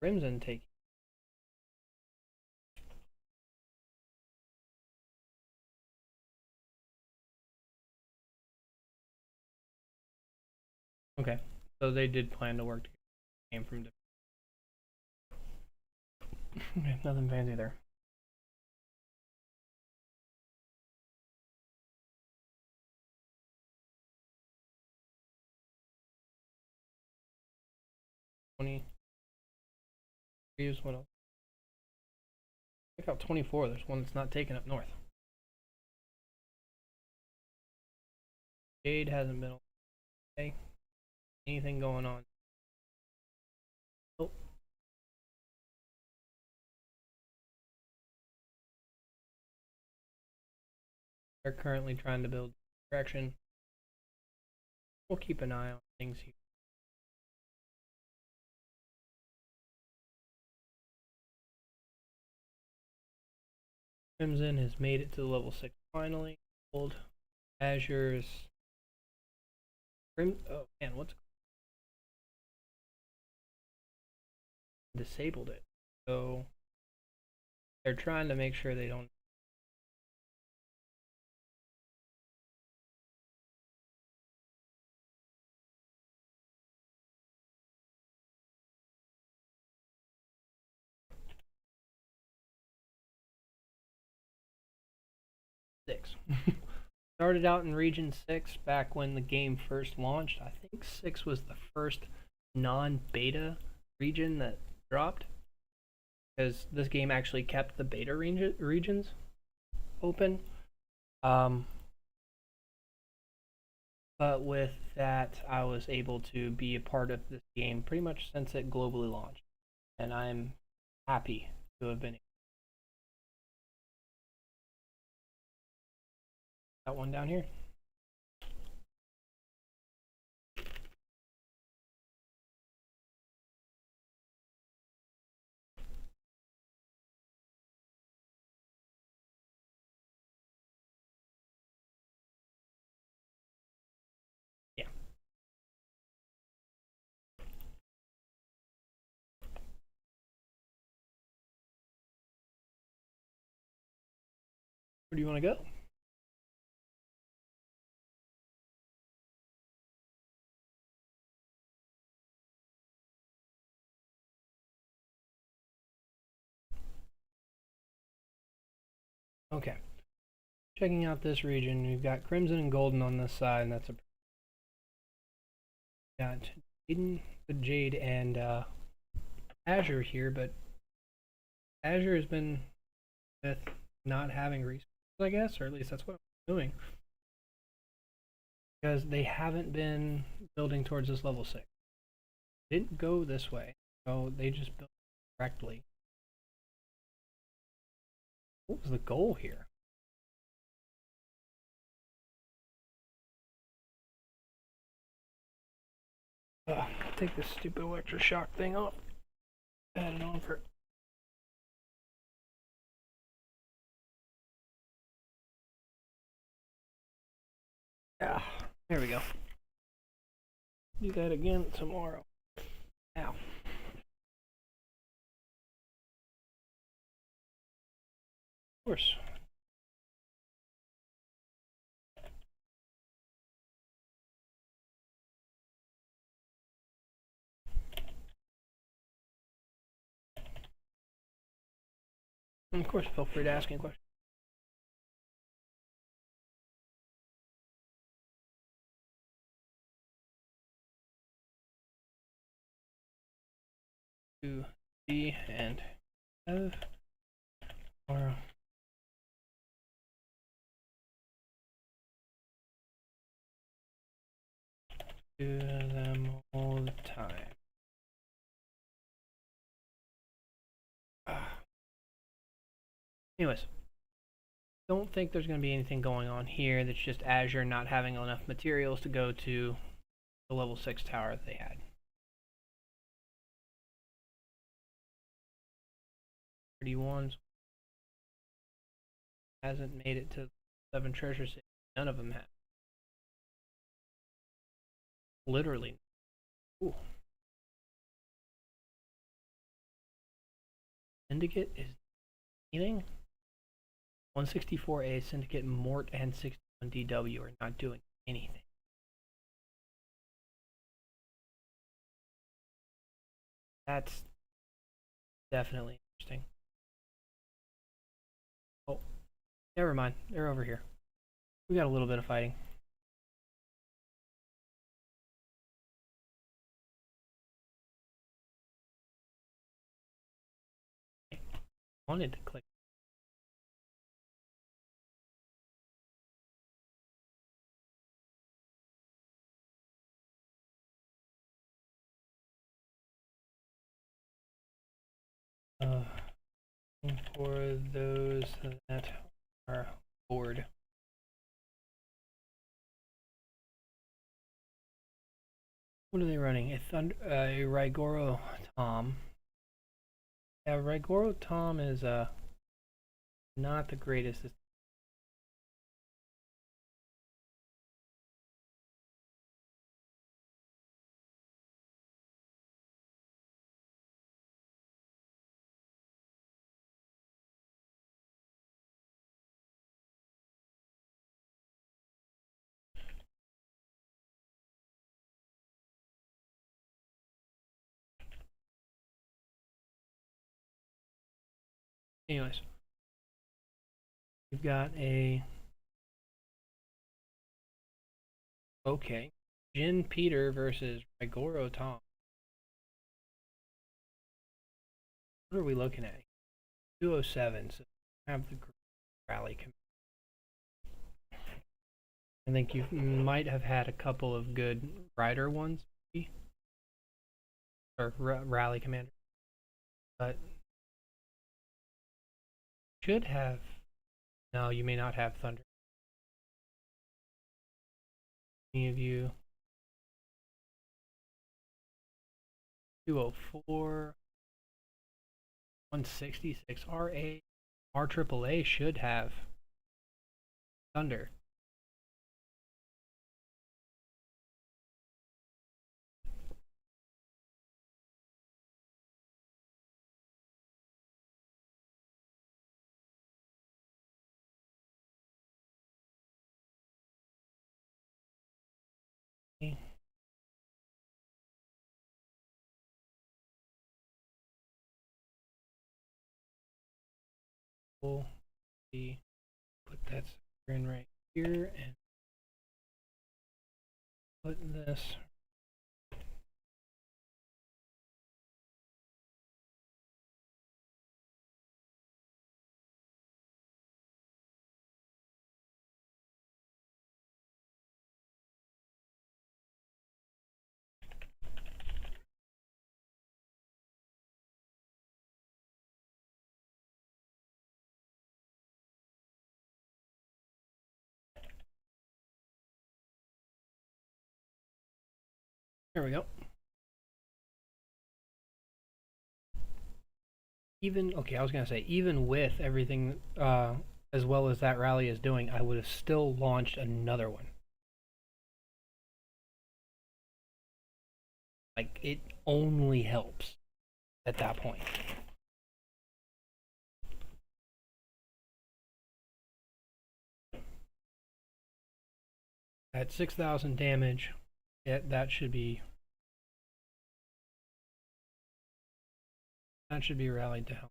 Crimson take. Okay, so they did plan to work together. Came from different. Nothing fancy there. Here's what else? Check out 24. There's one that's not taken up north. Jade hasn't been okay. Anything going on? Nope. They're currently trying to build direction. We'll keep an eye on things here. Crimson has made it to level 6 finally. Old Azure's oh man, what's disabled it? So they're trying to make sure they don't. Six. Started out in Region 6 back when the game first launched. I think 6 was the first non-beta region that dropped, because this game actually kept the beta regions open. But with that, I was able to be a part of this game pretty much since it globally launched, and I'm happy to have been that one down here. Yeah. Where do you want to go? Okay. Checking out this region, we've got Crimson and Golden on this side, and that's a got Jade and Azure here, but Azure has been with not having resources, I guess, or at least that's what I'm doing, because they haven't been building towards this level 6. They didn't go this way, so they just built correctly. What was the goal here? Take this stupid electroshock thing off. Had it on for. Yeah, there we go. Do that again tomorrow. Ow. Of course. And of course, feel free to ask any questions. To see and have tomorrow. Do them all the time. Anyways, don't think there's going to be anything going on here. That's just Azure not having enough materials to go to the level 6 tower that they had. Hasn't made it to 7 treasure cities. None of them have. Literally. Ooh. Syndicate is healing. 164A Syndicate, Mort, and 61 DW are not doing anything. That's definitely interesting. Oh, never mind. They're over here. We got a little bit of fighting. I wanted to click. For those that are bored. What are they running? A Rigoro Tom. Yeah, Rigoro Tom is not the greatest. Anyways, we've got a Jin Peter versus Rigoro Tom. What are we looking at? 207. So have the rally. I think you might have had a couple of good rider ones, or rally commander, but should have. No, you may not have Thunder. Any of you? 204, 166 RA, RAAA should have Thunder. We'll put that in right here and put this. There we go. I was gonna say, even with everything as well as that rally is doing, I would have still launched another one. Like, it only helps at that point. At 6,000 damage, that should be rallied to help.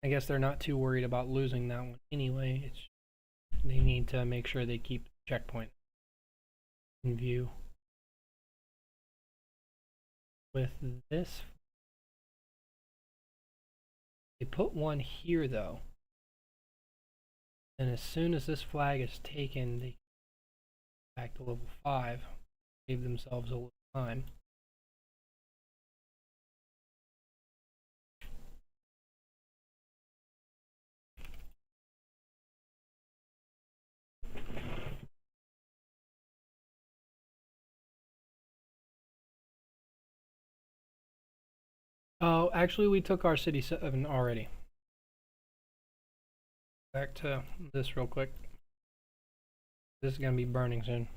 I guess they're not too worried about losing that one anyway. They need to make sure they keep the checkpoint in view. With this, they put one here though, and as soon as this flag is taken, they back to level 5. Gave themselves a little time. Oh, actually, we took our city 7 already. Back to this real quick. This is gonna be burning soon.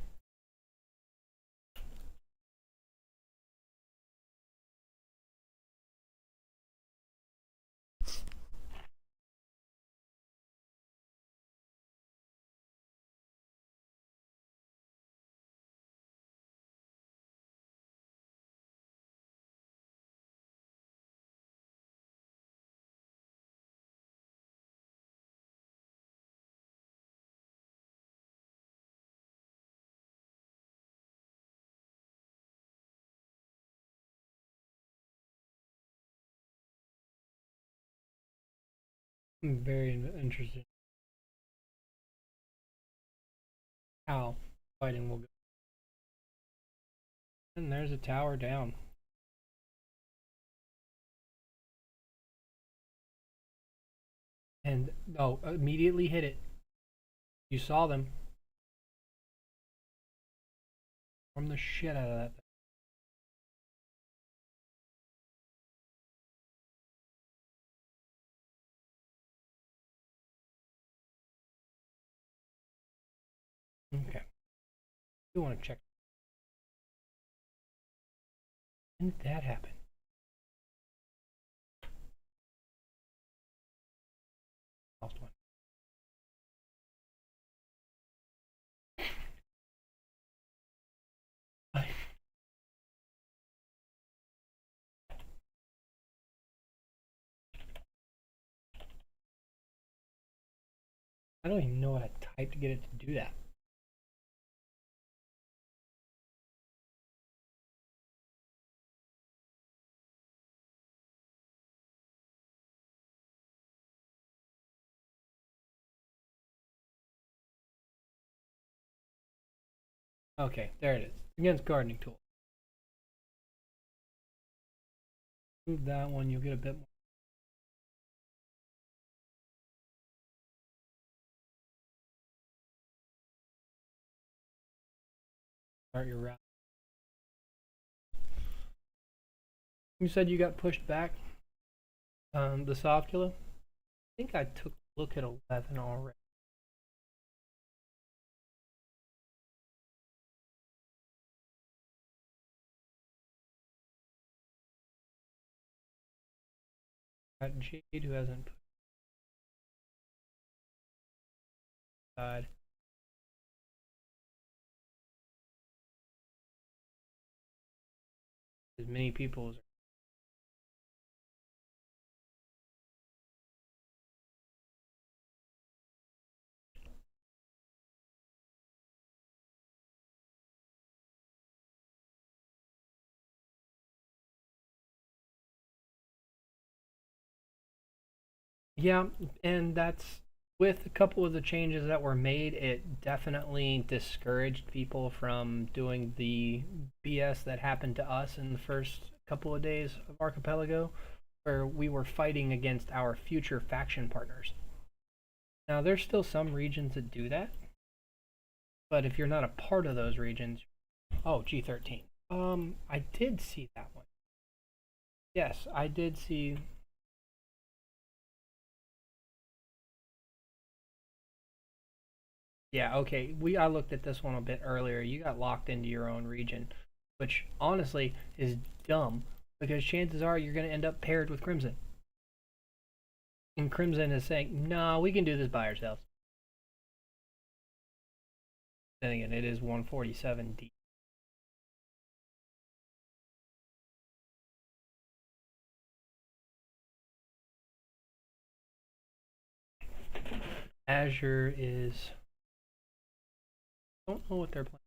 I'm very interested how fighting will go. And there's a tower down. And no, immediately hit it. You saw them. From the shit out of that thing. Okay. You want to check. When did that happen? Lost one. I don't even know what I typed to get it to do that. Okay, there it is. Against gardening tool. Move that one, you'll get a bit more. Start your route. You said you got pushed back. The soft kilo. I think I took a look at 11 already. Got Jade who hasn't put aside. As many people as yeah, and that's with a couple of the changes that were made, it definitely discouraged people from doing the BS that happened to us in the first couple of days of Archipelago, where we were fighting against our future faction partners. Now, there's still some regions that do that, but if you're not a part of those regions, oh, G13. I did see that one. Yes, I did see. Yeah, okay. I looked at this one a bit earlier. You got locked into your own region, which honestly is dumb because chances are you're going to end up paired with Crimson. And Crimson is saying, "No, we can do this by ourselves." Then again, it is 147 deep. Azure is. I don't know what they're playing.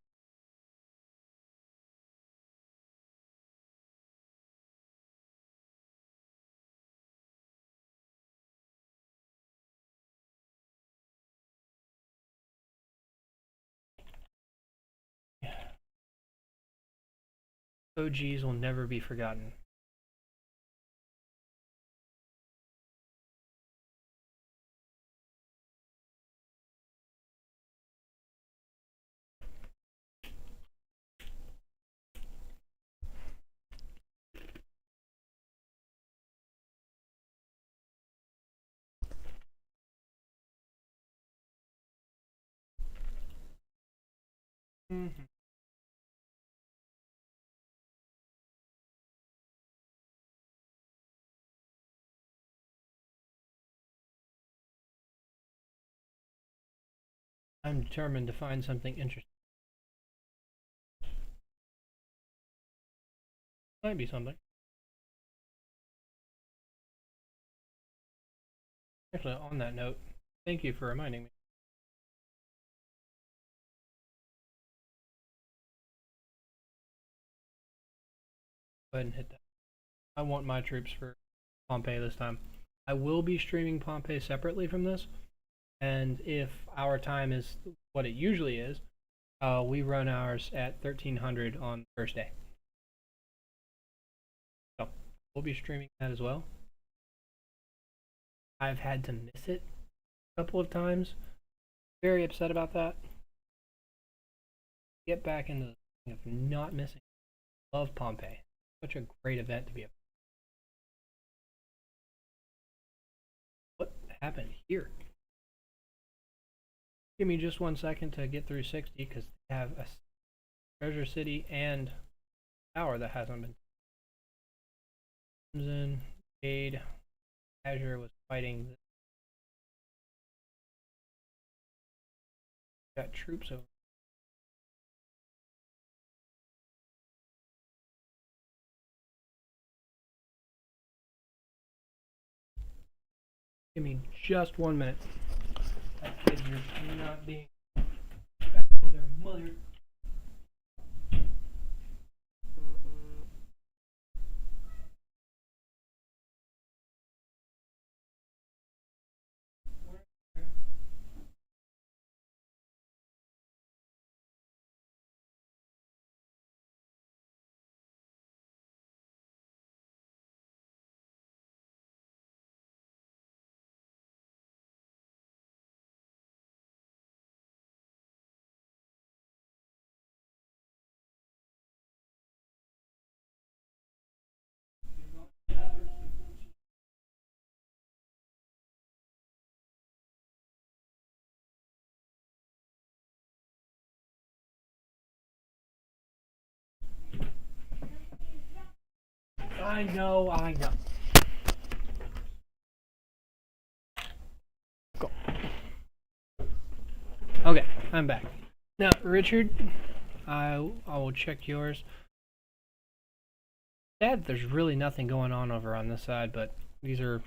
OGs will never be forgotten. Mm-hmm. I'm determined to find something interesting. Might be something. Actually, on that note, thank you for reminding me. Go ahead and hit that. I want my troops for Pompeii this time. I will be streaming Pompeii separately from this, and if our time is what it usually is, we run ours at 1300 on Thursday. So we'll be streaming that as well. I've had to miss it a couple of times. Very upset about that. Get back into the thing of not missing. Love Pompeii. Such a great event to be a part. What happened here? Give me just 1 second to get through 60 because they have a treasure city and tower that hasn't been. Crimson, Jade, Azure was fighting. Got troops over. Give me just 1 minute. That kids are not being respectful of their mother. I know. Go. Okay, I'm back. Now, Richard, I will check yours. Dad, there's really nothing going on over on this side, but these are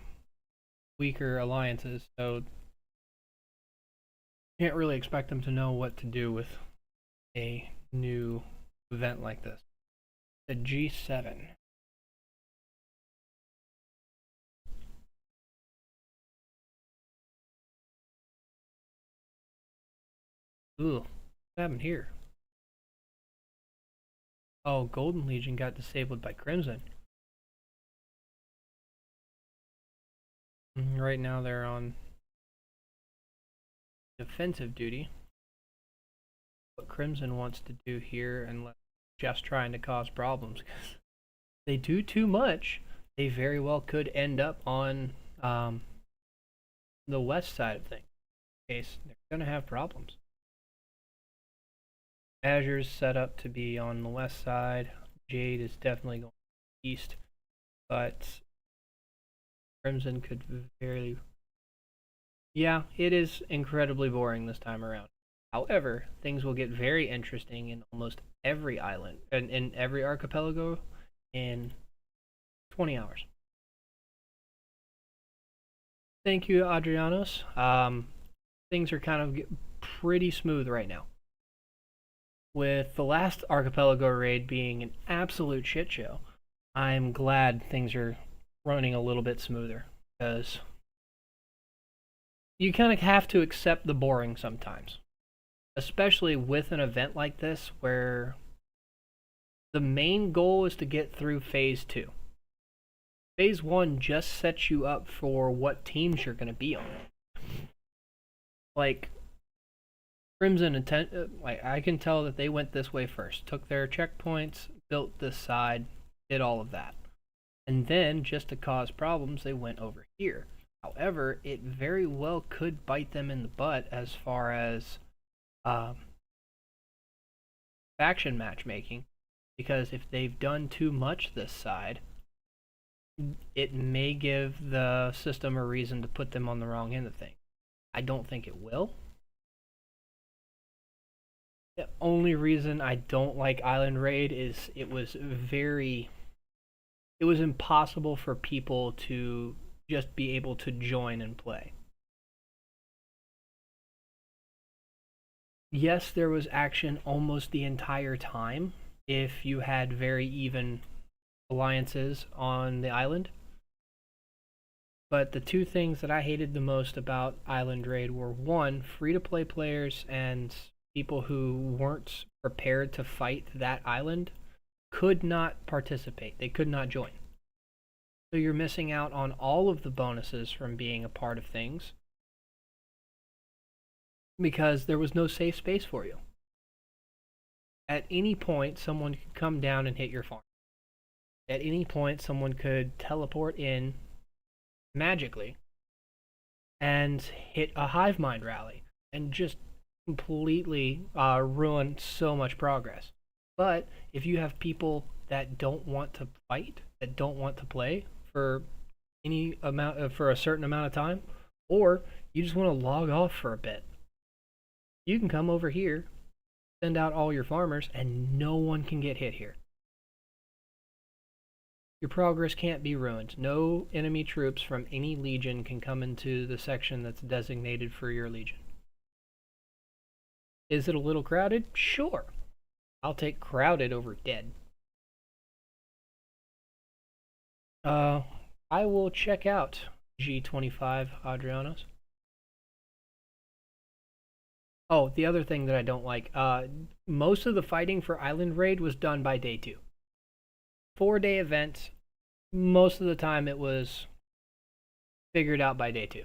weaker alliances, so can't really expect them to know what to do with a new event like this. The G7. Ooh, what happened here? Oh, Golden Legion got disabled by Crimson. Right now they're on defensive duty. What Crimson wants to do here, and just trying to cause problems, because they do too much, they very well could end up on the west side of things. In case they're gonna have problems. Azure's set up to be on the west side. Jade is definitely going east, but Crimson could very... Yeah, it is incredibly boring this time around. However, things will get very interesting in almost every island, and in every archipelago in 20 hours. Thank you, Adrianos. Things are kind of pretty smooth right now. With the last Archipelago raid being an absolute shit show, I'm glad things are running a little bit smoother, because you kind of have to accept the boring sometimes, especially with an event like this where The main goal is to get through Phase 2. Phase 1 just sets you up for what teams you're going to be on. Like, Crimson I can tell that they went this way first. Took their checkpoints, built this side, did all of that. And then, just to cause problems, they went over here. However, it very well could bite them in the butt as far as faction matchmaking, because if they've done too much this side, it may give the system a reason to put them on the wrong end of things. I don't think it will. The only reason I don't like Island Raid is it was impossible for people to just be able to join and play. Yes, there was action almost the entire time if you had very even alliances on the island. But the two things that I hated the most about Island Raid were, one, free-to-play players and people who weren't prepared to fight that island could not participate. They could not join. So you're missing out on all of the bonuses from being a part of things because there was no safe space for you. At any point, someone could come down and hit your farm. At any point, someone could teleport in magically and hit a hive mind rally and just completely ruin so much progress. But if you have people that don't want to fight, that don't want to play for any amount for a certain amount of time, or you just want to log off for a bit, you can come over here, send out all your farmers, and no one can get hit here. Your progress can't be ruined. No enemy troops from any legion can come into the section that's designated for your legion. Is it a little crowded? Sure. I'll take crowded over dead. I will check out G25 Adrianos. Oh, the other thing that I don't like, most of the fighting for Island Raid was done by day 2. 4-day event, most of the time it was figured out by day 2.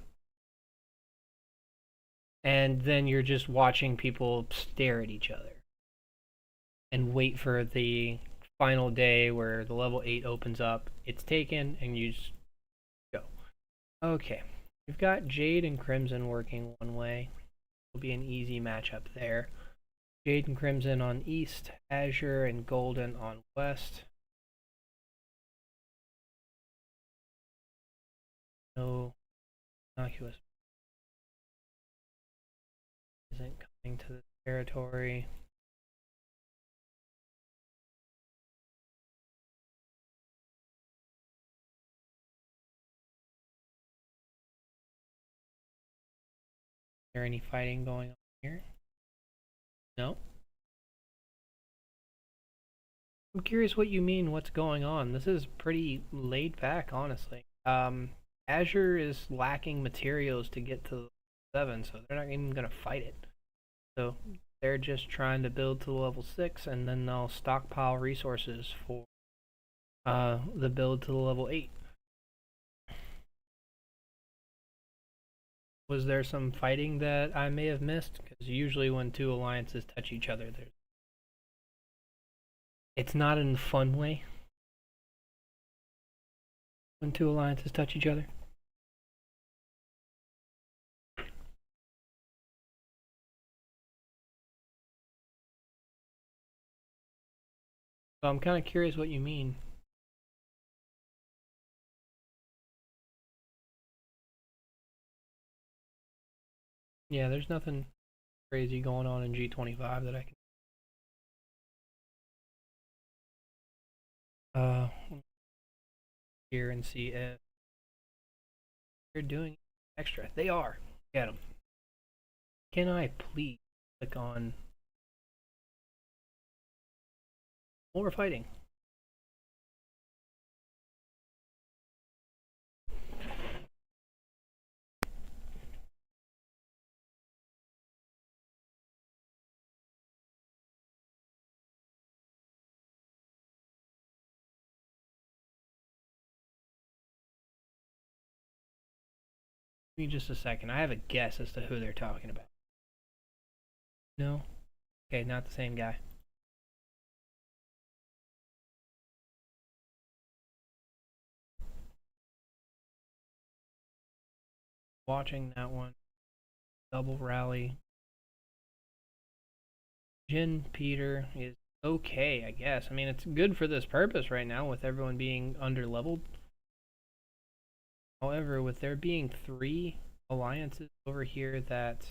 And then you're just watching people stare at each other and wait for the final day where the level 8 opens up, it's taken, and you just go. Okay, we've got Jade and Crimson working one way. It'll be an easy matchup there. Jade and Crimson on east, Azure and Golden on west. No innocuous isn't coming to the territory. Is there any fighting going on here? No? I'm curious what you mean, what's going on. This is pretty laid back, honestly. Azure is lacking materials to get to 7, so they're not even going to fight it. So they're just trying to build to level 6, and then they'll stockpile resources for the build to the level 8. Was there some fighting that I may have missed? Because usually when two alliances touch each other, it's not in the fun way when two alliances touch each other. So I'm kind of curious what you mean. Yeah, there's nothing crazy going on in G25 that I can here and see if they're doing extra. They are. Get them. Can I please click on more fighting? Give me just a second. I have a guess as to who they're talking about. No? Okay, not the same guy. Watching that one. Double rally. Jin Peter is okay, I guess. I mean, it's good for this purpose right now with everyone being under-leveled. However, with there being 3 alliances over here that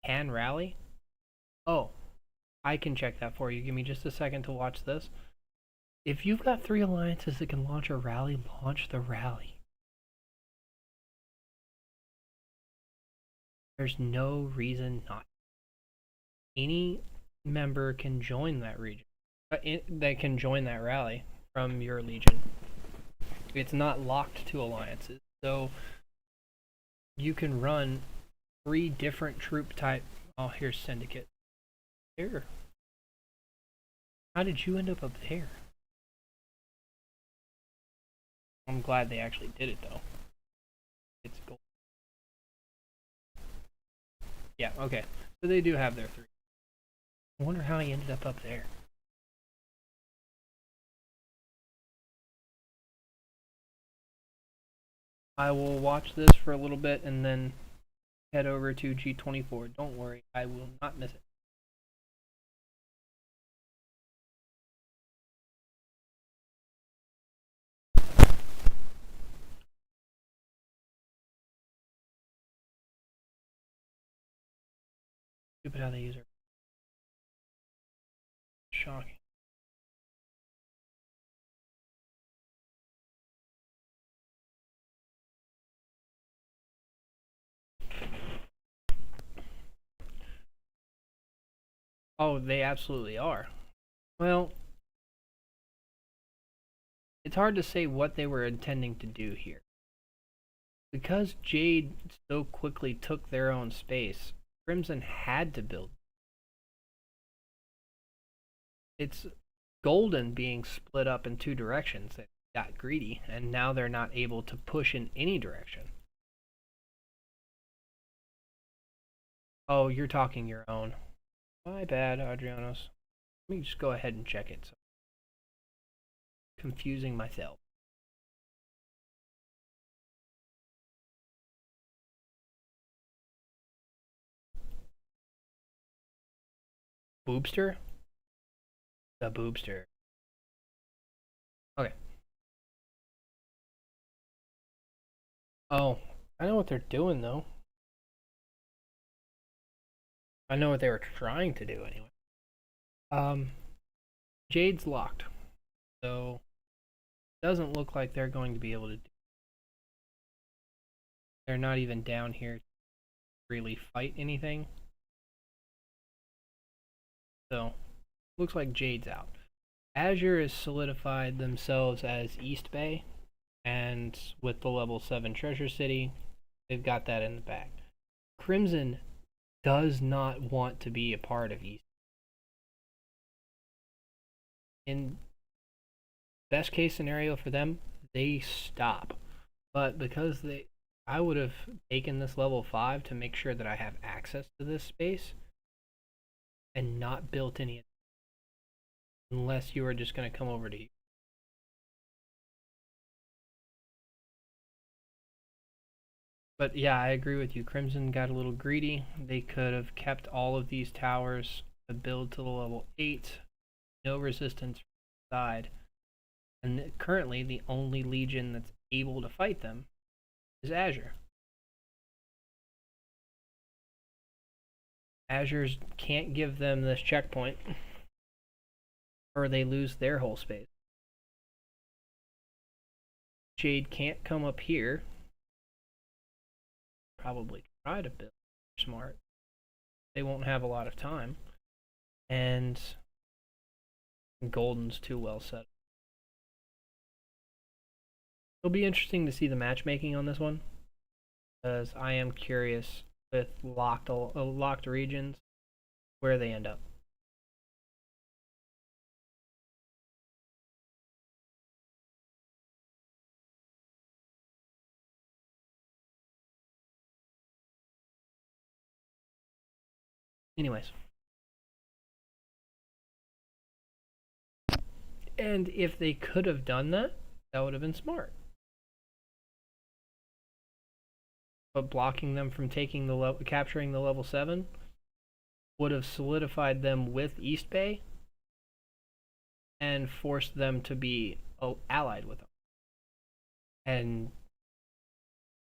can rally... Oh, I can check that for you. Give me just a second to watch this. If you've got 3 alliances that can launch a rally, launch the rally. There's no reason not. Any member can join that region. That can join that rally from your legion. It's not locked to alliances. So you can run 3 different troop type. Oh, here's Syndicate. Here. How did you end up there? I'm glad they actually did it though. It's gold. Yeah, okay. So they do have their 3. I wonder how he ended up there. I will watch this for a little bit and then head over to G24. Don't worry, I will not miss it. Stupid how they use it. Shocking. Oh, they absolutely are. Well, it's hard to say what they were intending to do here. Because Jade so quickly took their own space, Crimson had to build. It's Golden being split up in 2 directions that got greedy, and now they're not able to push in any direction. Oh, you're talking your own. My bad, Adrianos. Let me just go ahead and check it. So, confusing myself. Boobster? The Boobster. Okay. Oh, I know what they're doing though. I know what they were trying to do anyway. Jade's locked. So doesn't look like they're going to be able to do. They're not even down here to really fight anything. So looks like Jade's out. Azure has solidified themselves as East Bay, and with the level 7 Treasure City, they've got that in the bag. Crimson does not want to be a part of East. In best case scenario for them, they stop. But because I would have taken this level 5 to make sure that I have access to this space and not built any, unless you are just going to come over to here. But yeah, I agree with you. Crimson got a little greedy. They could have kept all of these towers to build to the level 8. No resistance from the side. And currently, the only legion that's able to fight them is Azure. Azure's can't give them this checkpoint, or they lose their whole space. Jade can't come up here. Probably try to build smart. They won't have a lot of time. And Golden's too well set. It'll be interesting to see the matchmaking on this one, because I am curious with locked regions where they end up. Anyways. And if they could have done that, that would have been smart. But blocking them from taking the capturing the level 7 would have solidified them with East Bay and forced them to be allied with them. And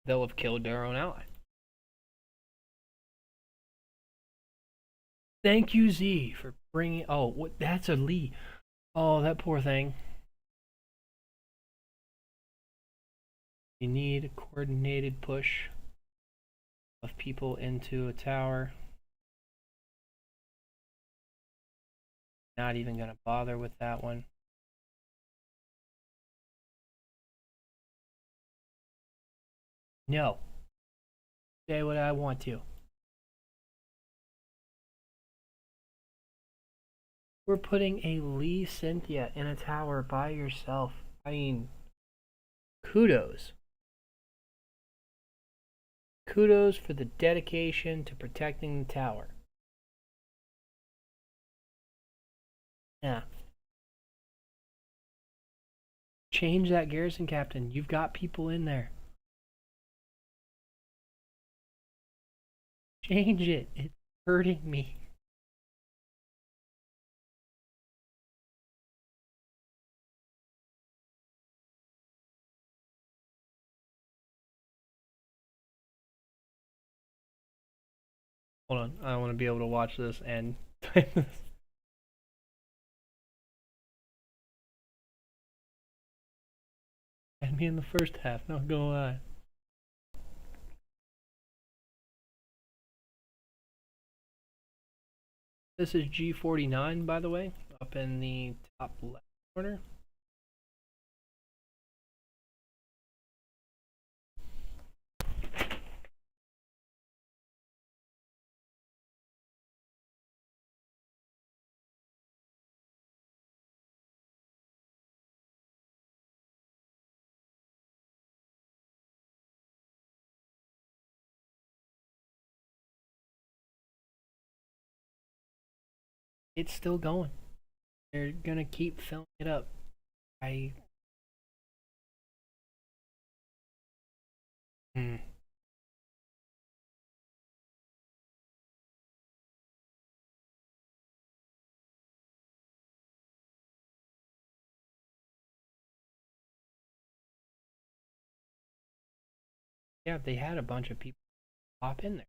they'll have killed their own ally. Thank you, Z, for bringing... Oh, what? That's a Lee. Oh, that poor thing. You need a coordinated push of people into a tower. Not even going to bother with that one. No. Say what I want to. We're putting a Lee Cynthia in a tower by yourself. I mean, kudos. Kudos for the dedication to protecting the tower. Yeah. Change that garrison captain. You've got people in there. Change it. It's hurting me. Hold on. I want to be able to watch this and type this. And me in the first half, not gonna lie. This is G49, by the way, up in the top left corner. It's still going. They're gonna keep filling it up. Yeah, they had a bunch of people pop in there.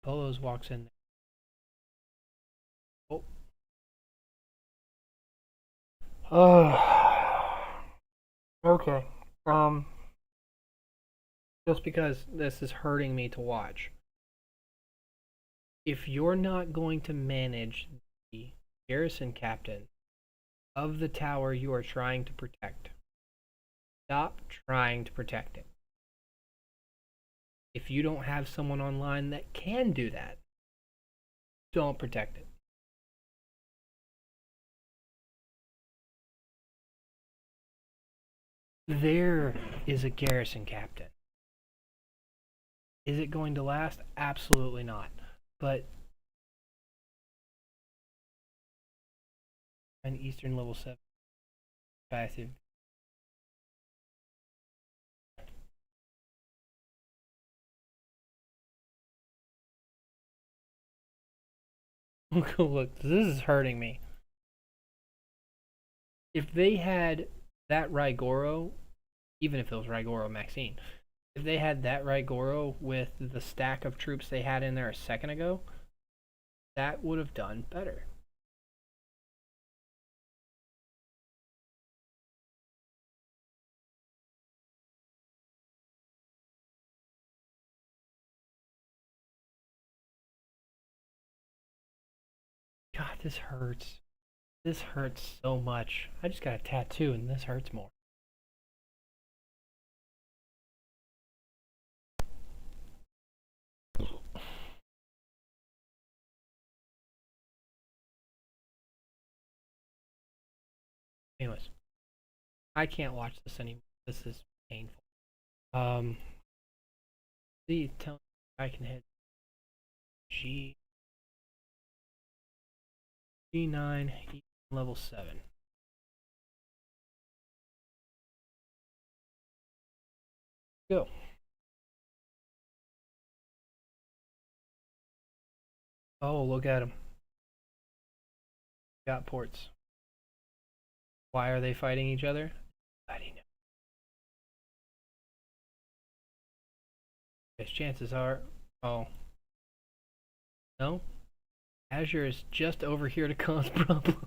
Polos walks in there. Oh. Okay. Just because this is hurting me to watch. If you're not going to manage the garrison captain of the tower you are trying to protect, stop trying to protect it. If you don't have someone online that can do that, don't protect it. There is a garrison captain. Is it going to last? Absolutely not. But an Eastern level 7 passive. Look, this is hurting me. If they had that Raigoro, even if it was Raigoro Maxine, if they had that Raigoro with the stack of troops they had in there a second ago, that would have done better. God, this hurts. This hurts so much. I just got a tattoo and this hurts more. Anyways, I can't watch this anymore. This is painful. See, tell me I can hit G G9 level 7. Go. Oh, look at him. Got ports. Why are they fighting each other? I don't know. His chances are. Oh. No? Azure is just over here to cause problems.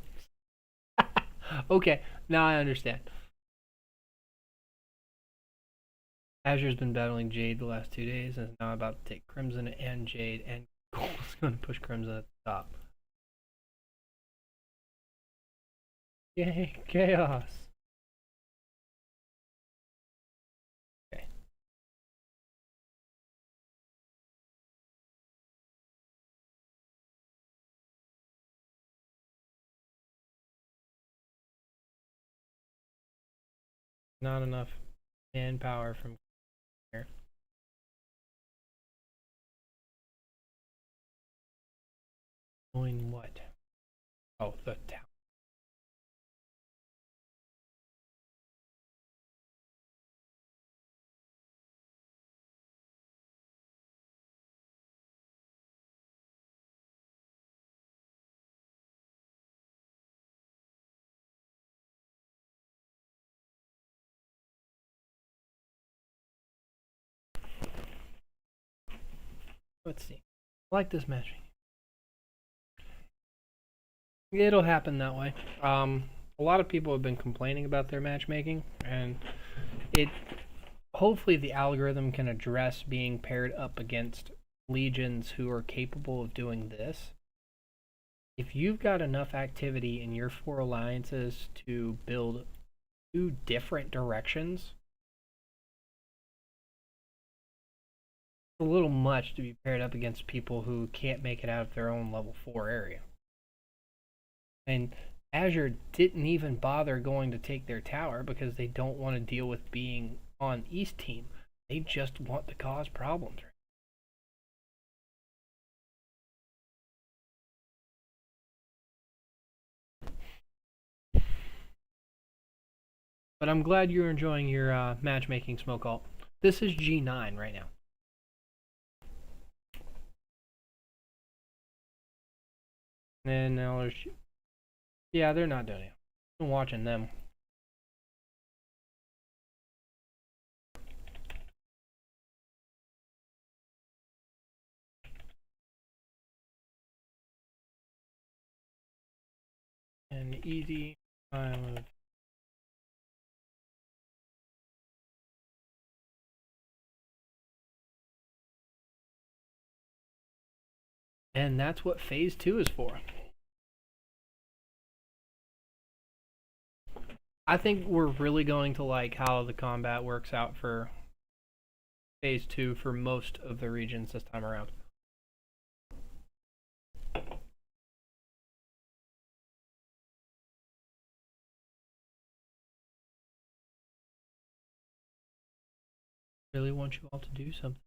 Okay, now I understand. Azure's been battling Jade the last 2 days and is now about to take Crimson and Jade, and Gold is going to push Crimson at the top. Yay, chaos! Okay. Not enough manpower from here. Doing what? Oh, the town. Let's see. I like this matching. It'll happen that way. A lot of people have been complaining about their matchmaking, and it hopefully the algorithm can address being paired up against legions who are capable of doing this. If you've got enough activity in your 4 alliances to build 2 different directions, it's a little much to be paired up against people who can't make it out of their own level 4 area. And Azure didn't even bother going to take their tower because they don't want to deal with being on East team. They just want to cause problems. But I'm glad you're enjoying your matchmaking, Smoke Alt. This is G9 right now. And now there's... Yeah, they're not doing it. I'm watching them. And easy time of... And that's what phase 2 is for. I think we're really going to like how the combat works out for phase 2 for most of the regions this time around. Really want you all to do something.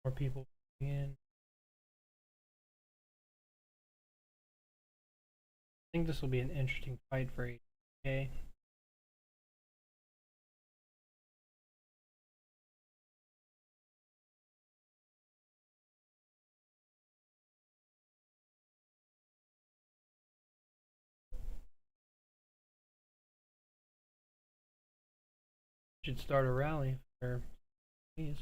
More people in. I think this will be an interesting fight for HK. Should start a rally for these.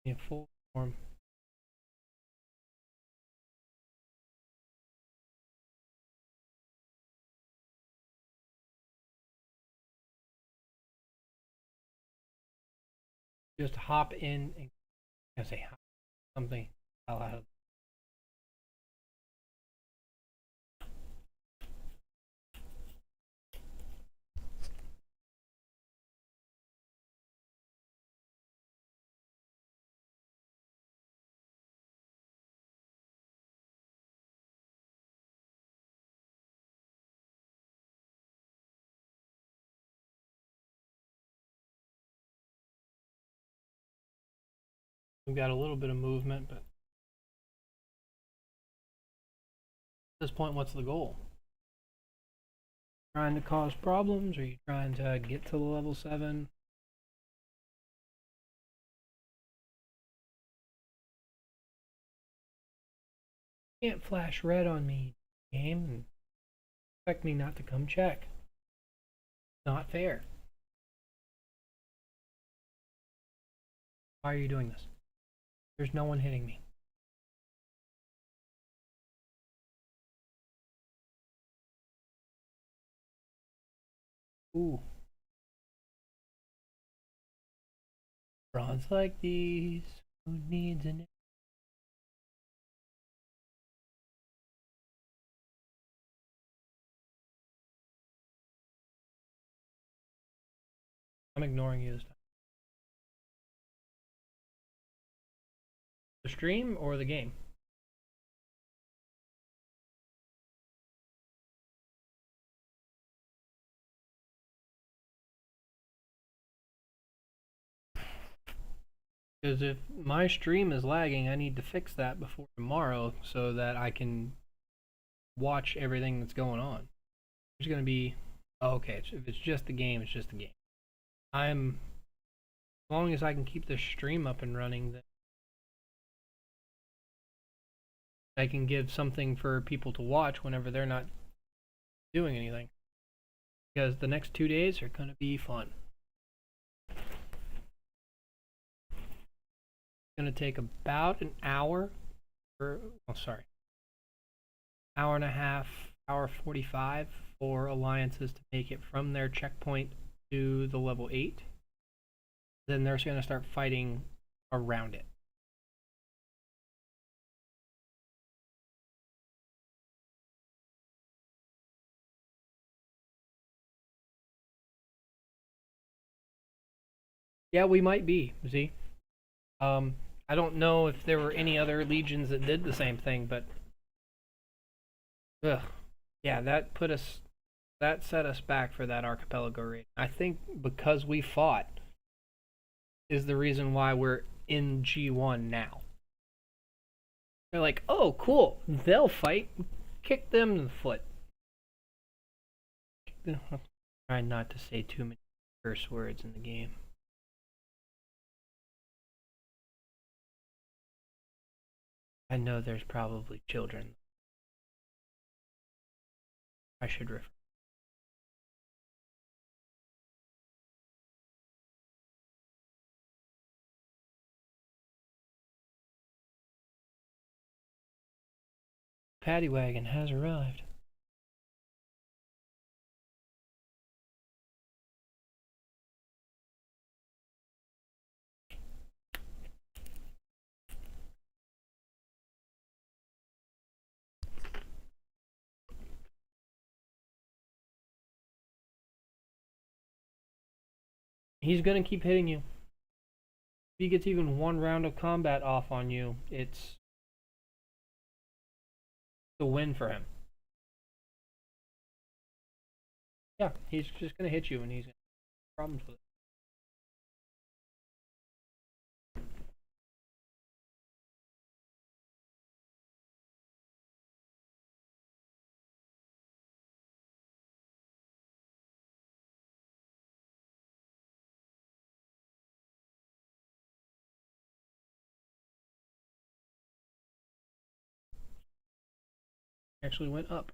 In full form. Just hop in and say something out loud. We've got a little bit of movement, but at this point, what's the goal? Trying to cause problems? Or are you trying to get to the level 7? You can't flash red on me, game, and expect me not to come check. Not fair. Why are you doing this? There's no one hitting me. Ooh. Bronze like these, who needs an... I'm ignoring you this time. The stream or the game? Because if my stream is lagging, I need to fix that before tomorrow so that I can watch everything that's going on. There's going to be... Oh, okay, if it's just the game, it's just the game. As long as I can keep the stream up and running, then I can give something for people to watch whenever they're not doing anything. Because the next 2 days are going to be fun. It's going to take about an hour, hour and a half, hour 45 for alliances to make it from their checkpoint to the level 8. Then they're going to start fighting around it. Yeah, we might be, see? I don't know if there were any other legions that did the same thing, but yeah, that set us back for that Archipelago Raid. I think because we fought is the reason why we're in G1 now. They're like, oh, cool, they'll fight. Kick them in the foot. Try not to say too many curse words in the game. I know there's probably children. I should refer. Paddy wagon has arrived. He's gonna keep hitting you. If he gets even one round of combat off on you, it's a win for him. Yeah, he's just gonna hit you and he's gonna have problems with it. Actually went up.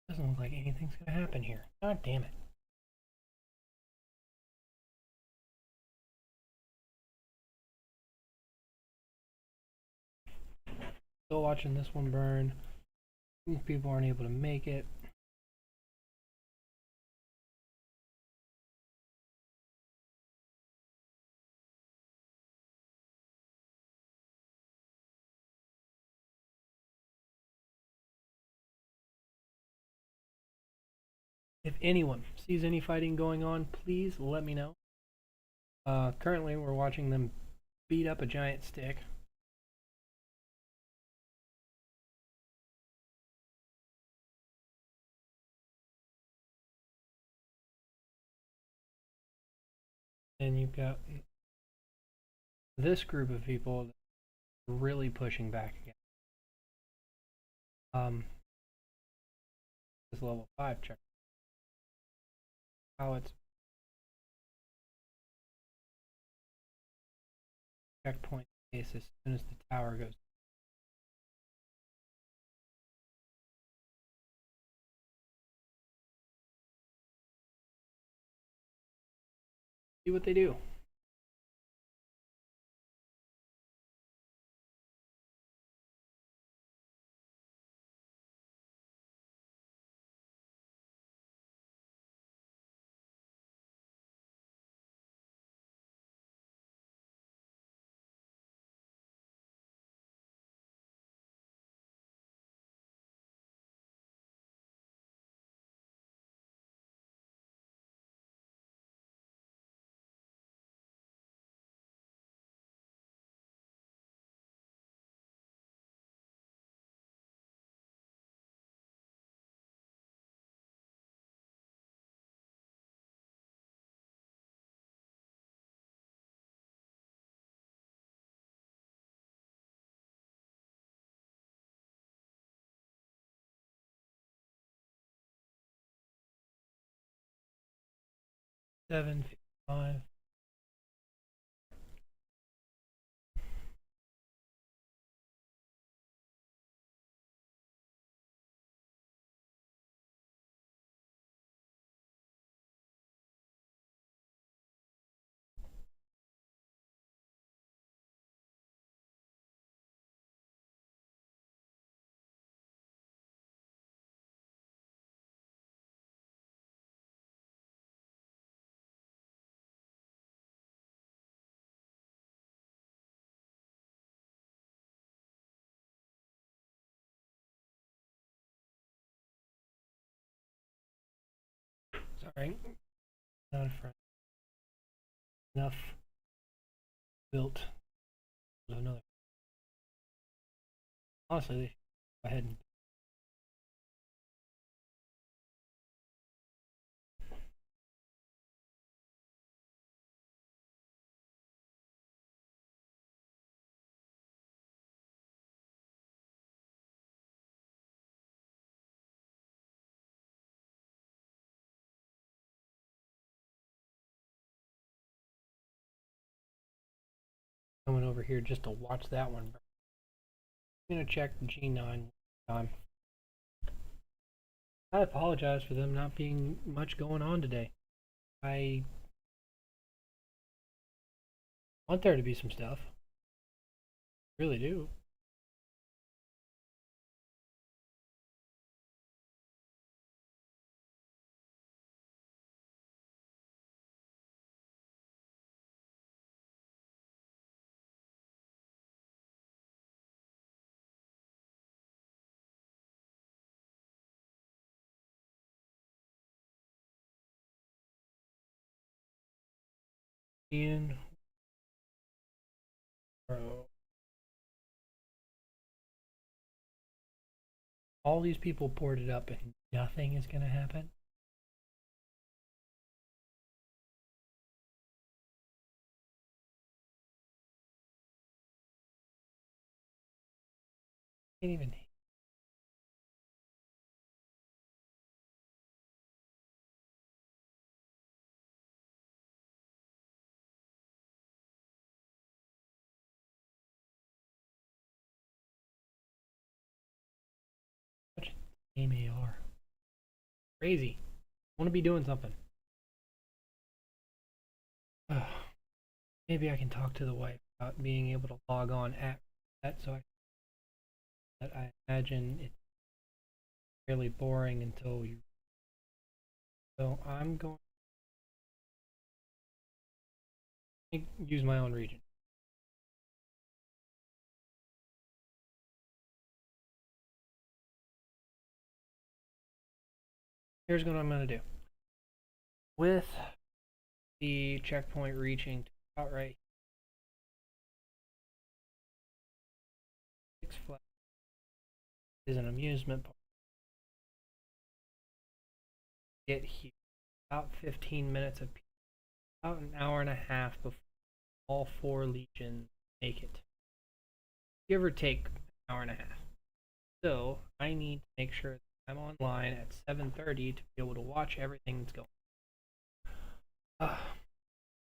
Doesn't look like anything's gonna happen here. God damn it. Still watching this one burn. These people aren't able to make it. If anyone sees any fighting going on, please let me know. Currently, we're watching them beat up a giant stick. And you've got this group of people really pushing back again. This level 5 check. How it's checkpoint base as soon as the tower goes. See what they do. Seven, 5. Sorry, not a friend. Enough built. Another. Honestly, they should go ahead and coming over here just to watch that one. I'm gonna check G9 time. I apologize for them not being much going on today. I want there to be some stuff. Really do. Ian, bro. All these people boarded up and nothing is going to happen. Can't even. Such game AR. Crazy. Want to be doing something. Maybe I can talk to the wife about being able to log on at that, so I imagine it's fairly boring until you. So I'm going to use my own region. Here's what I'm going to do. With the checkpoint reaching to outright Six Flags is an amusement park. Get here about 15 minutes of about an hour and a half before all 4 legions make it. Give or take an hour and a half. So I need to make sure that I'm online at 7:30 to be able to watch everything that's going on.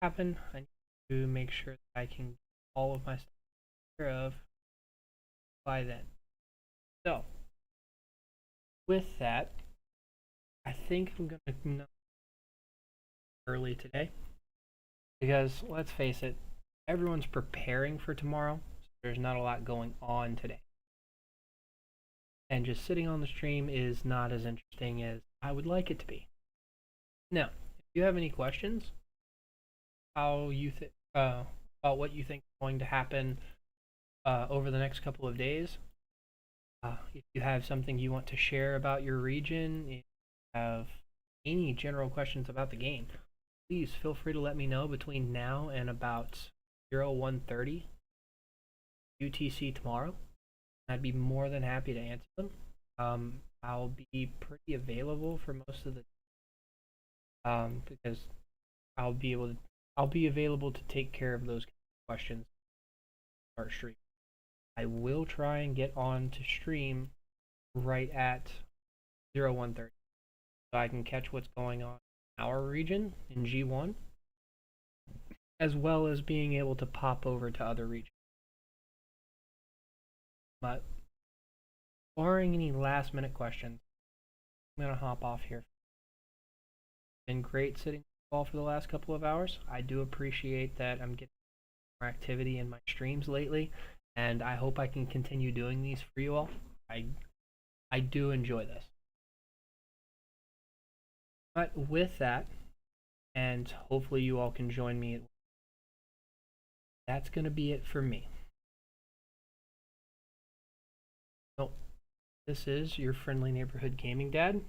I need to make sure that I can get all of my stuff taken care of by then. So with that, I think I'm going to early today because let's face it, everyone's preparing for tomorrow, so there's not a lot going on today. And just sitting on the stream is not as interesting as I would like it to be. Now, if you have any questions, how you about what you think is going to happen over the next couple of days, if you have something you want to share about your region, if you have any general questions about the game, please feel free to let me know between now and about 01:30 UTC tomorrow. I'd be more than happy to answer them. I'll be pretty available for most of the because I'll be available to take care of those questions or stream. I will try and get on to stream right at 01:30 so I can catch what's going on in our region in G1, as well as being able to pop over to other regions. But barring any last minute questions, I'm going to hop off here. It's been great sitting with you all for the last couple of hours. I do appreciate that I'm getting more activity in my streams lately, and I hope I can continue doing these for you all. I do enjoy this. But with that, and hopefully you all can join me, that's going to be it for me. So, this is your friendly neighborhood gaming dad.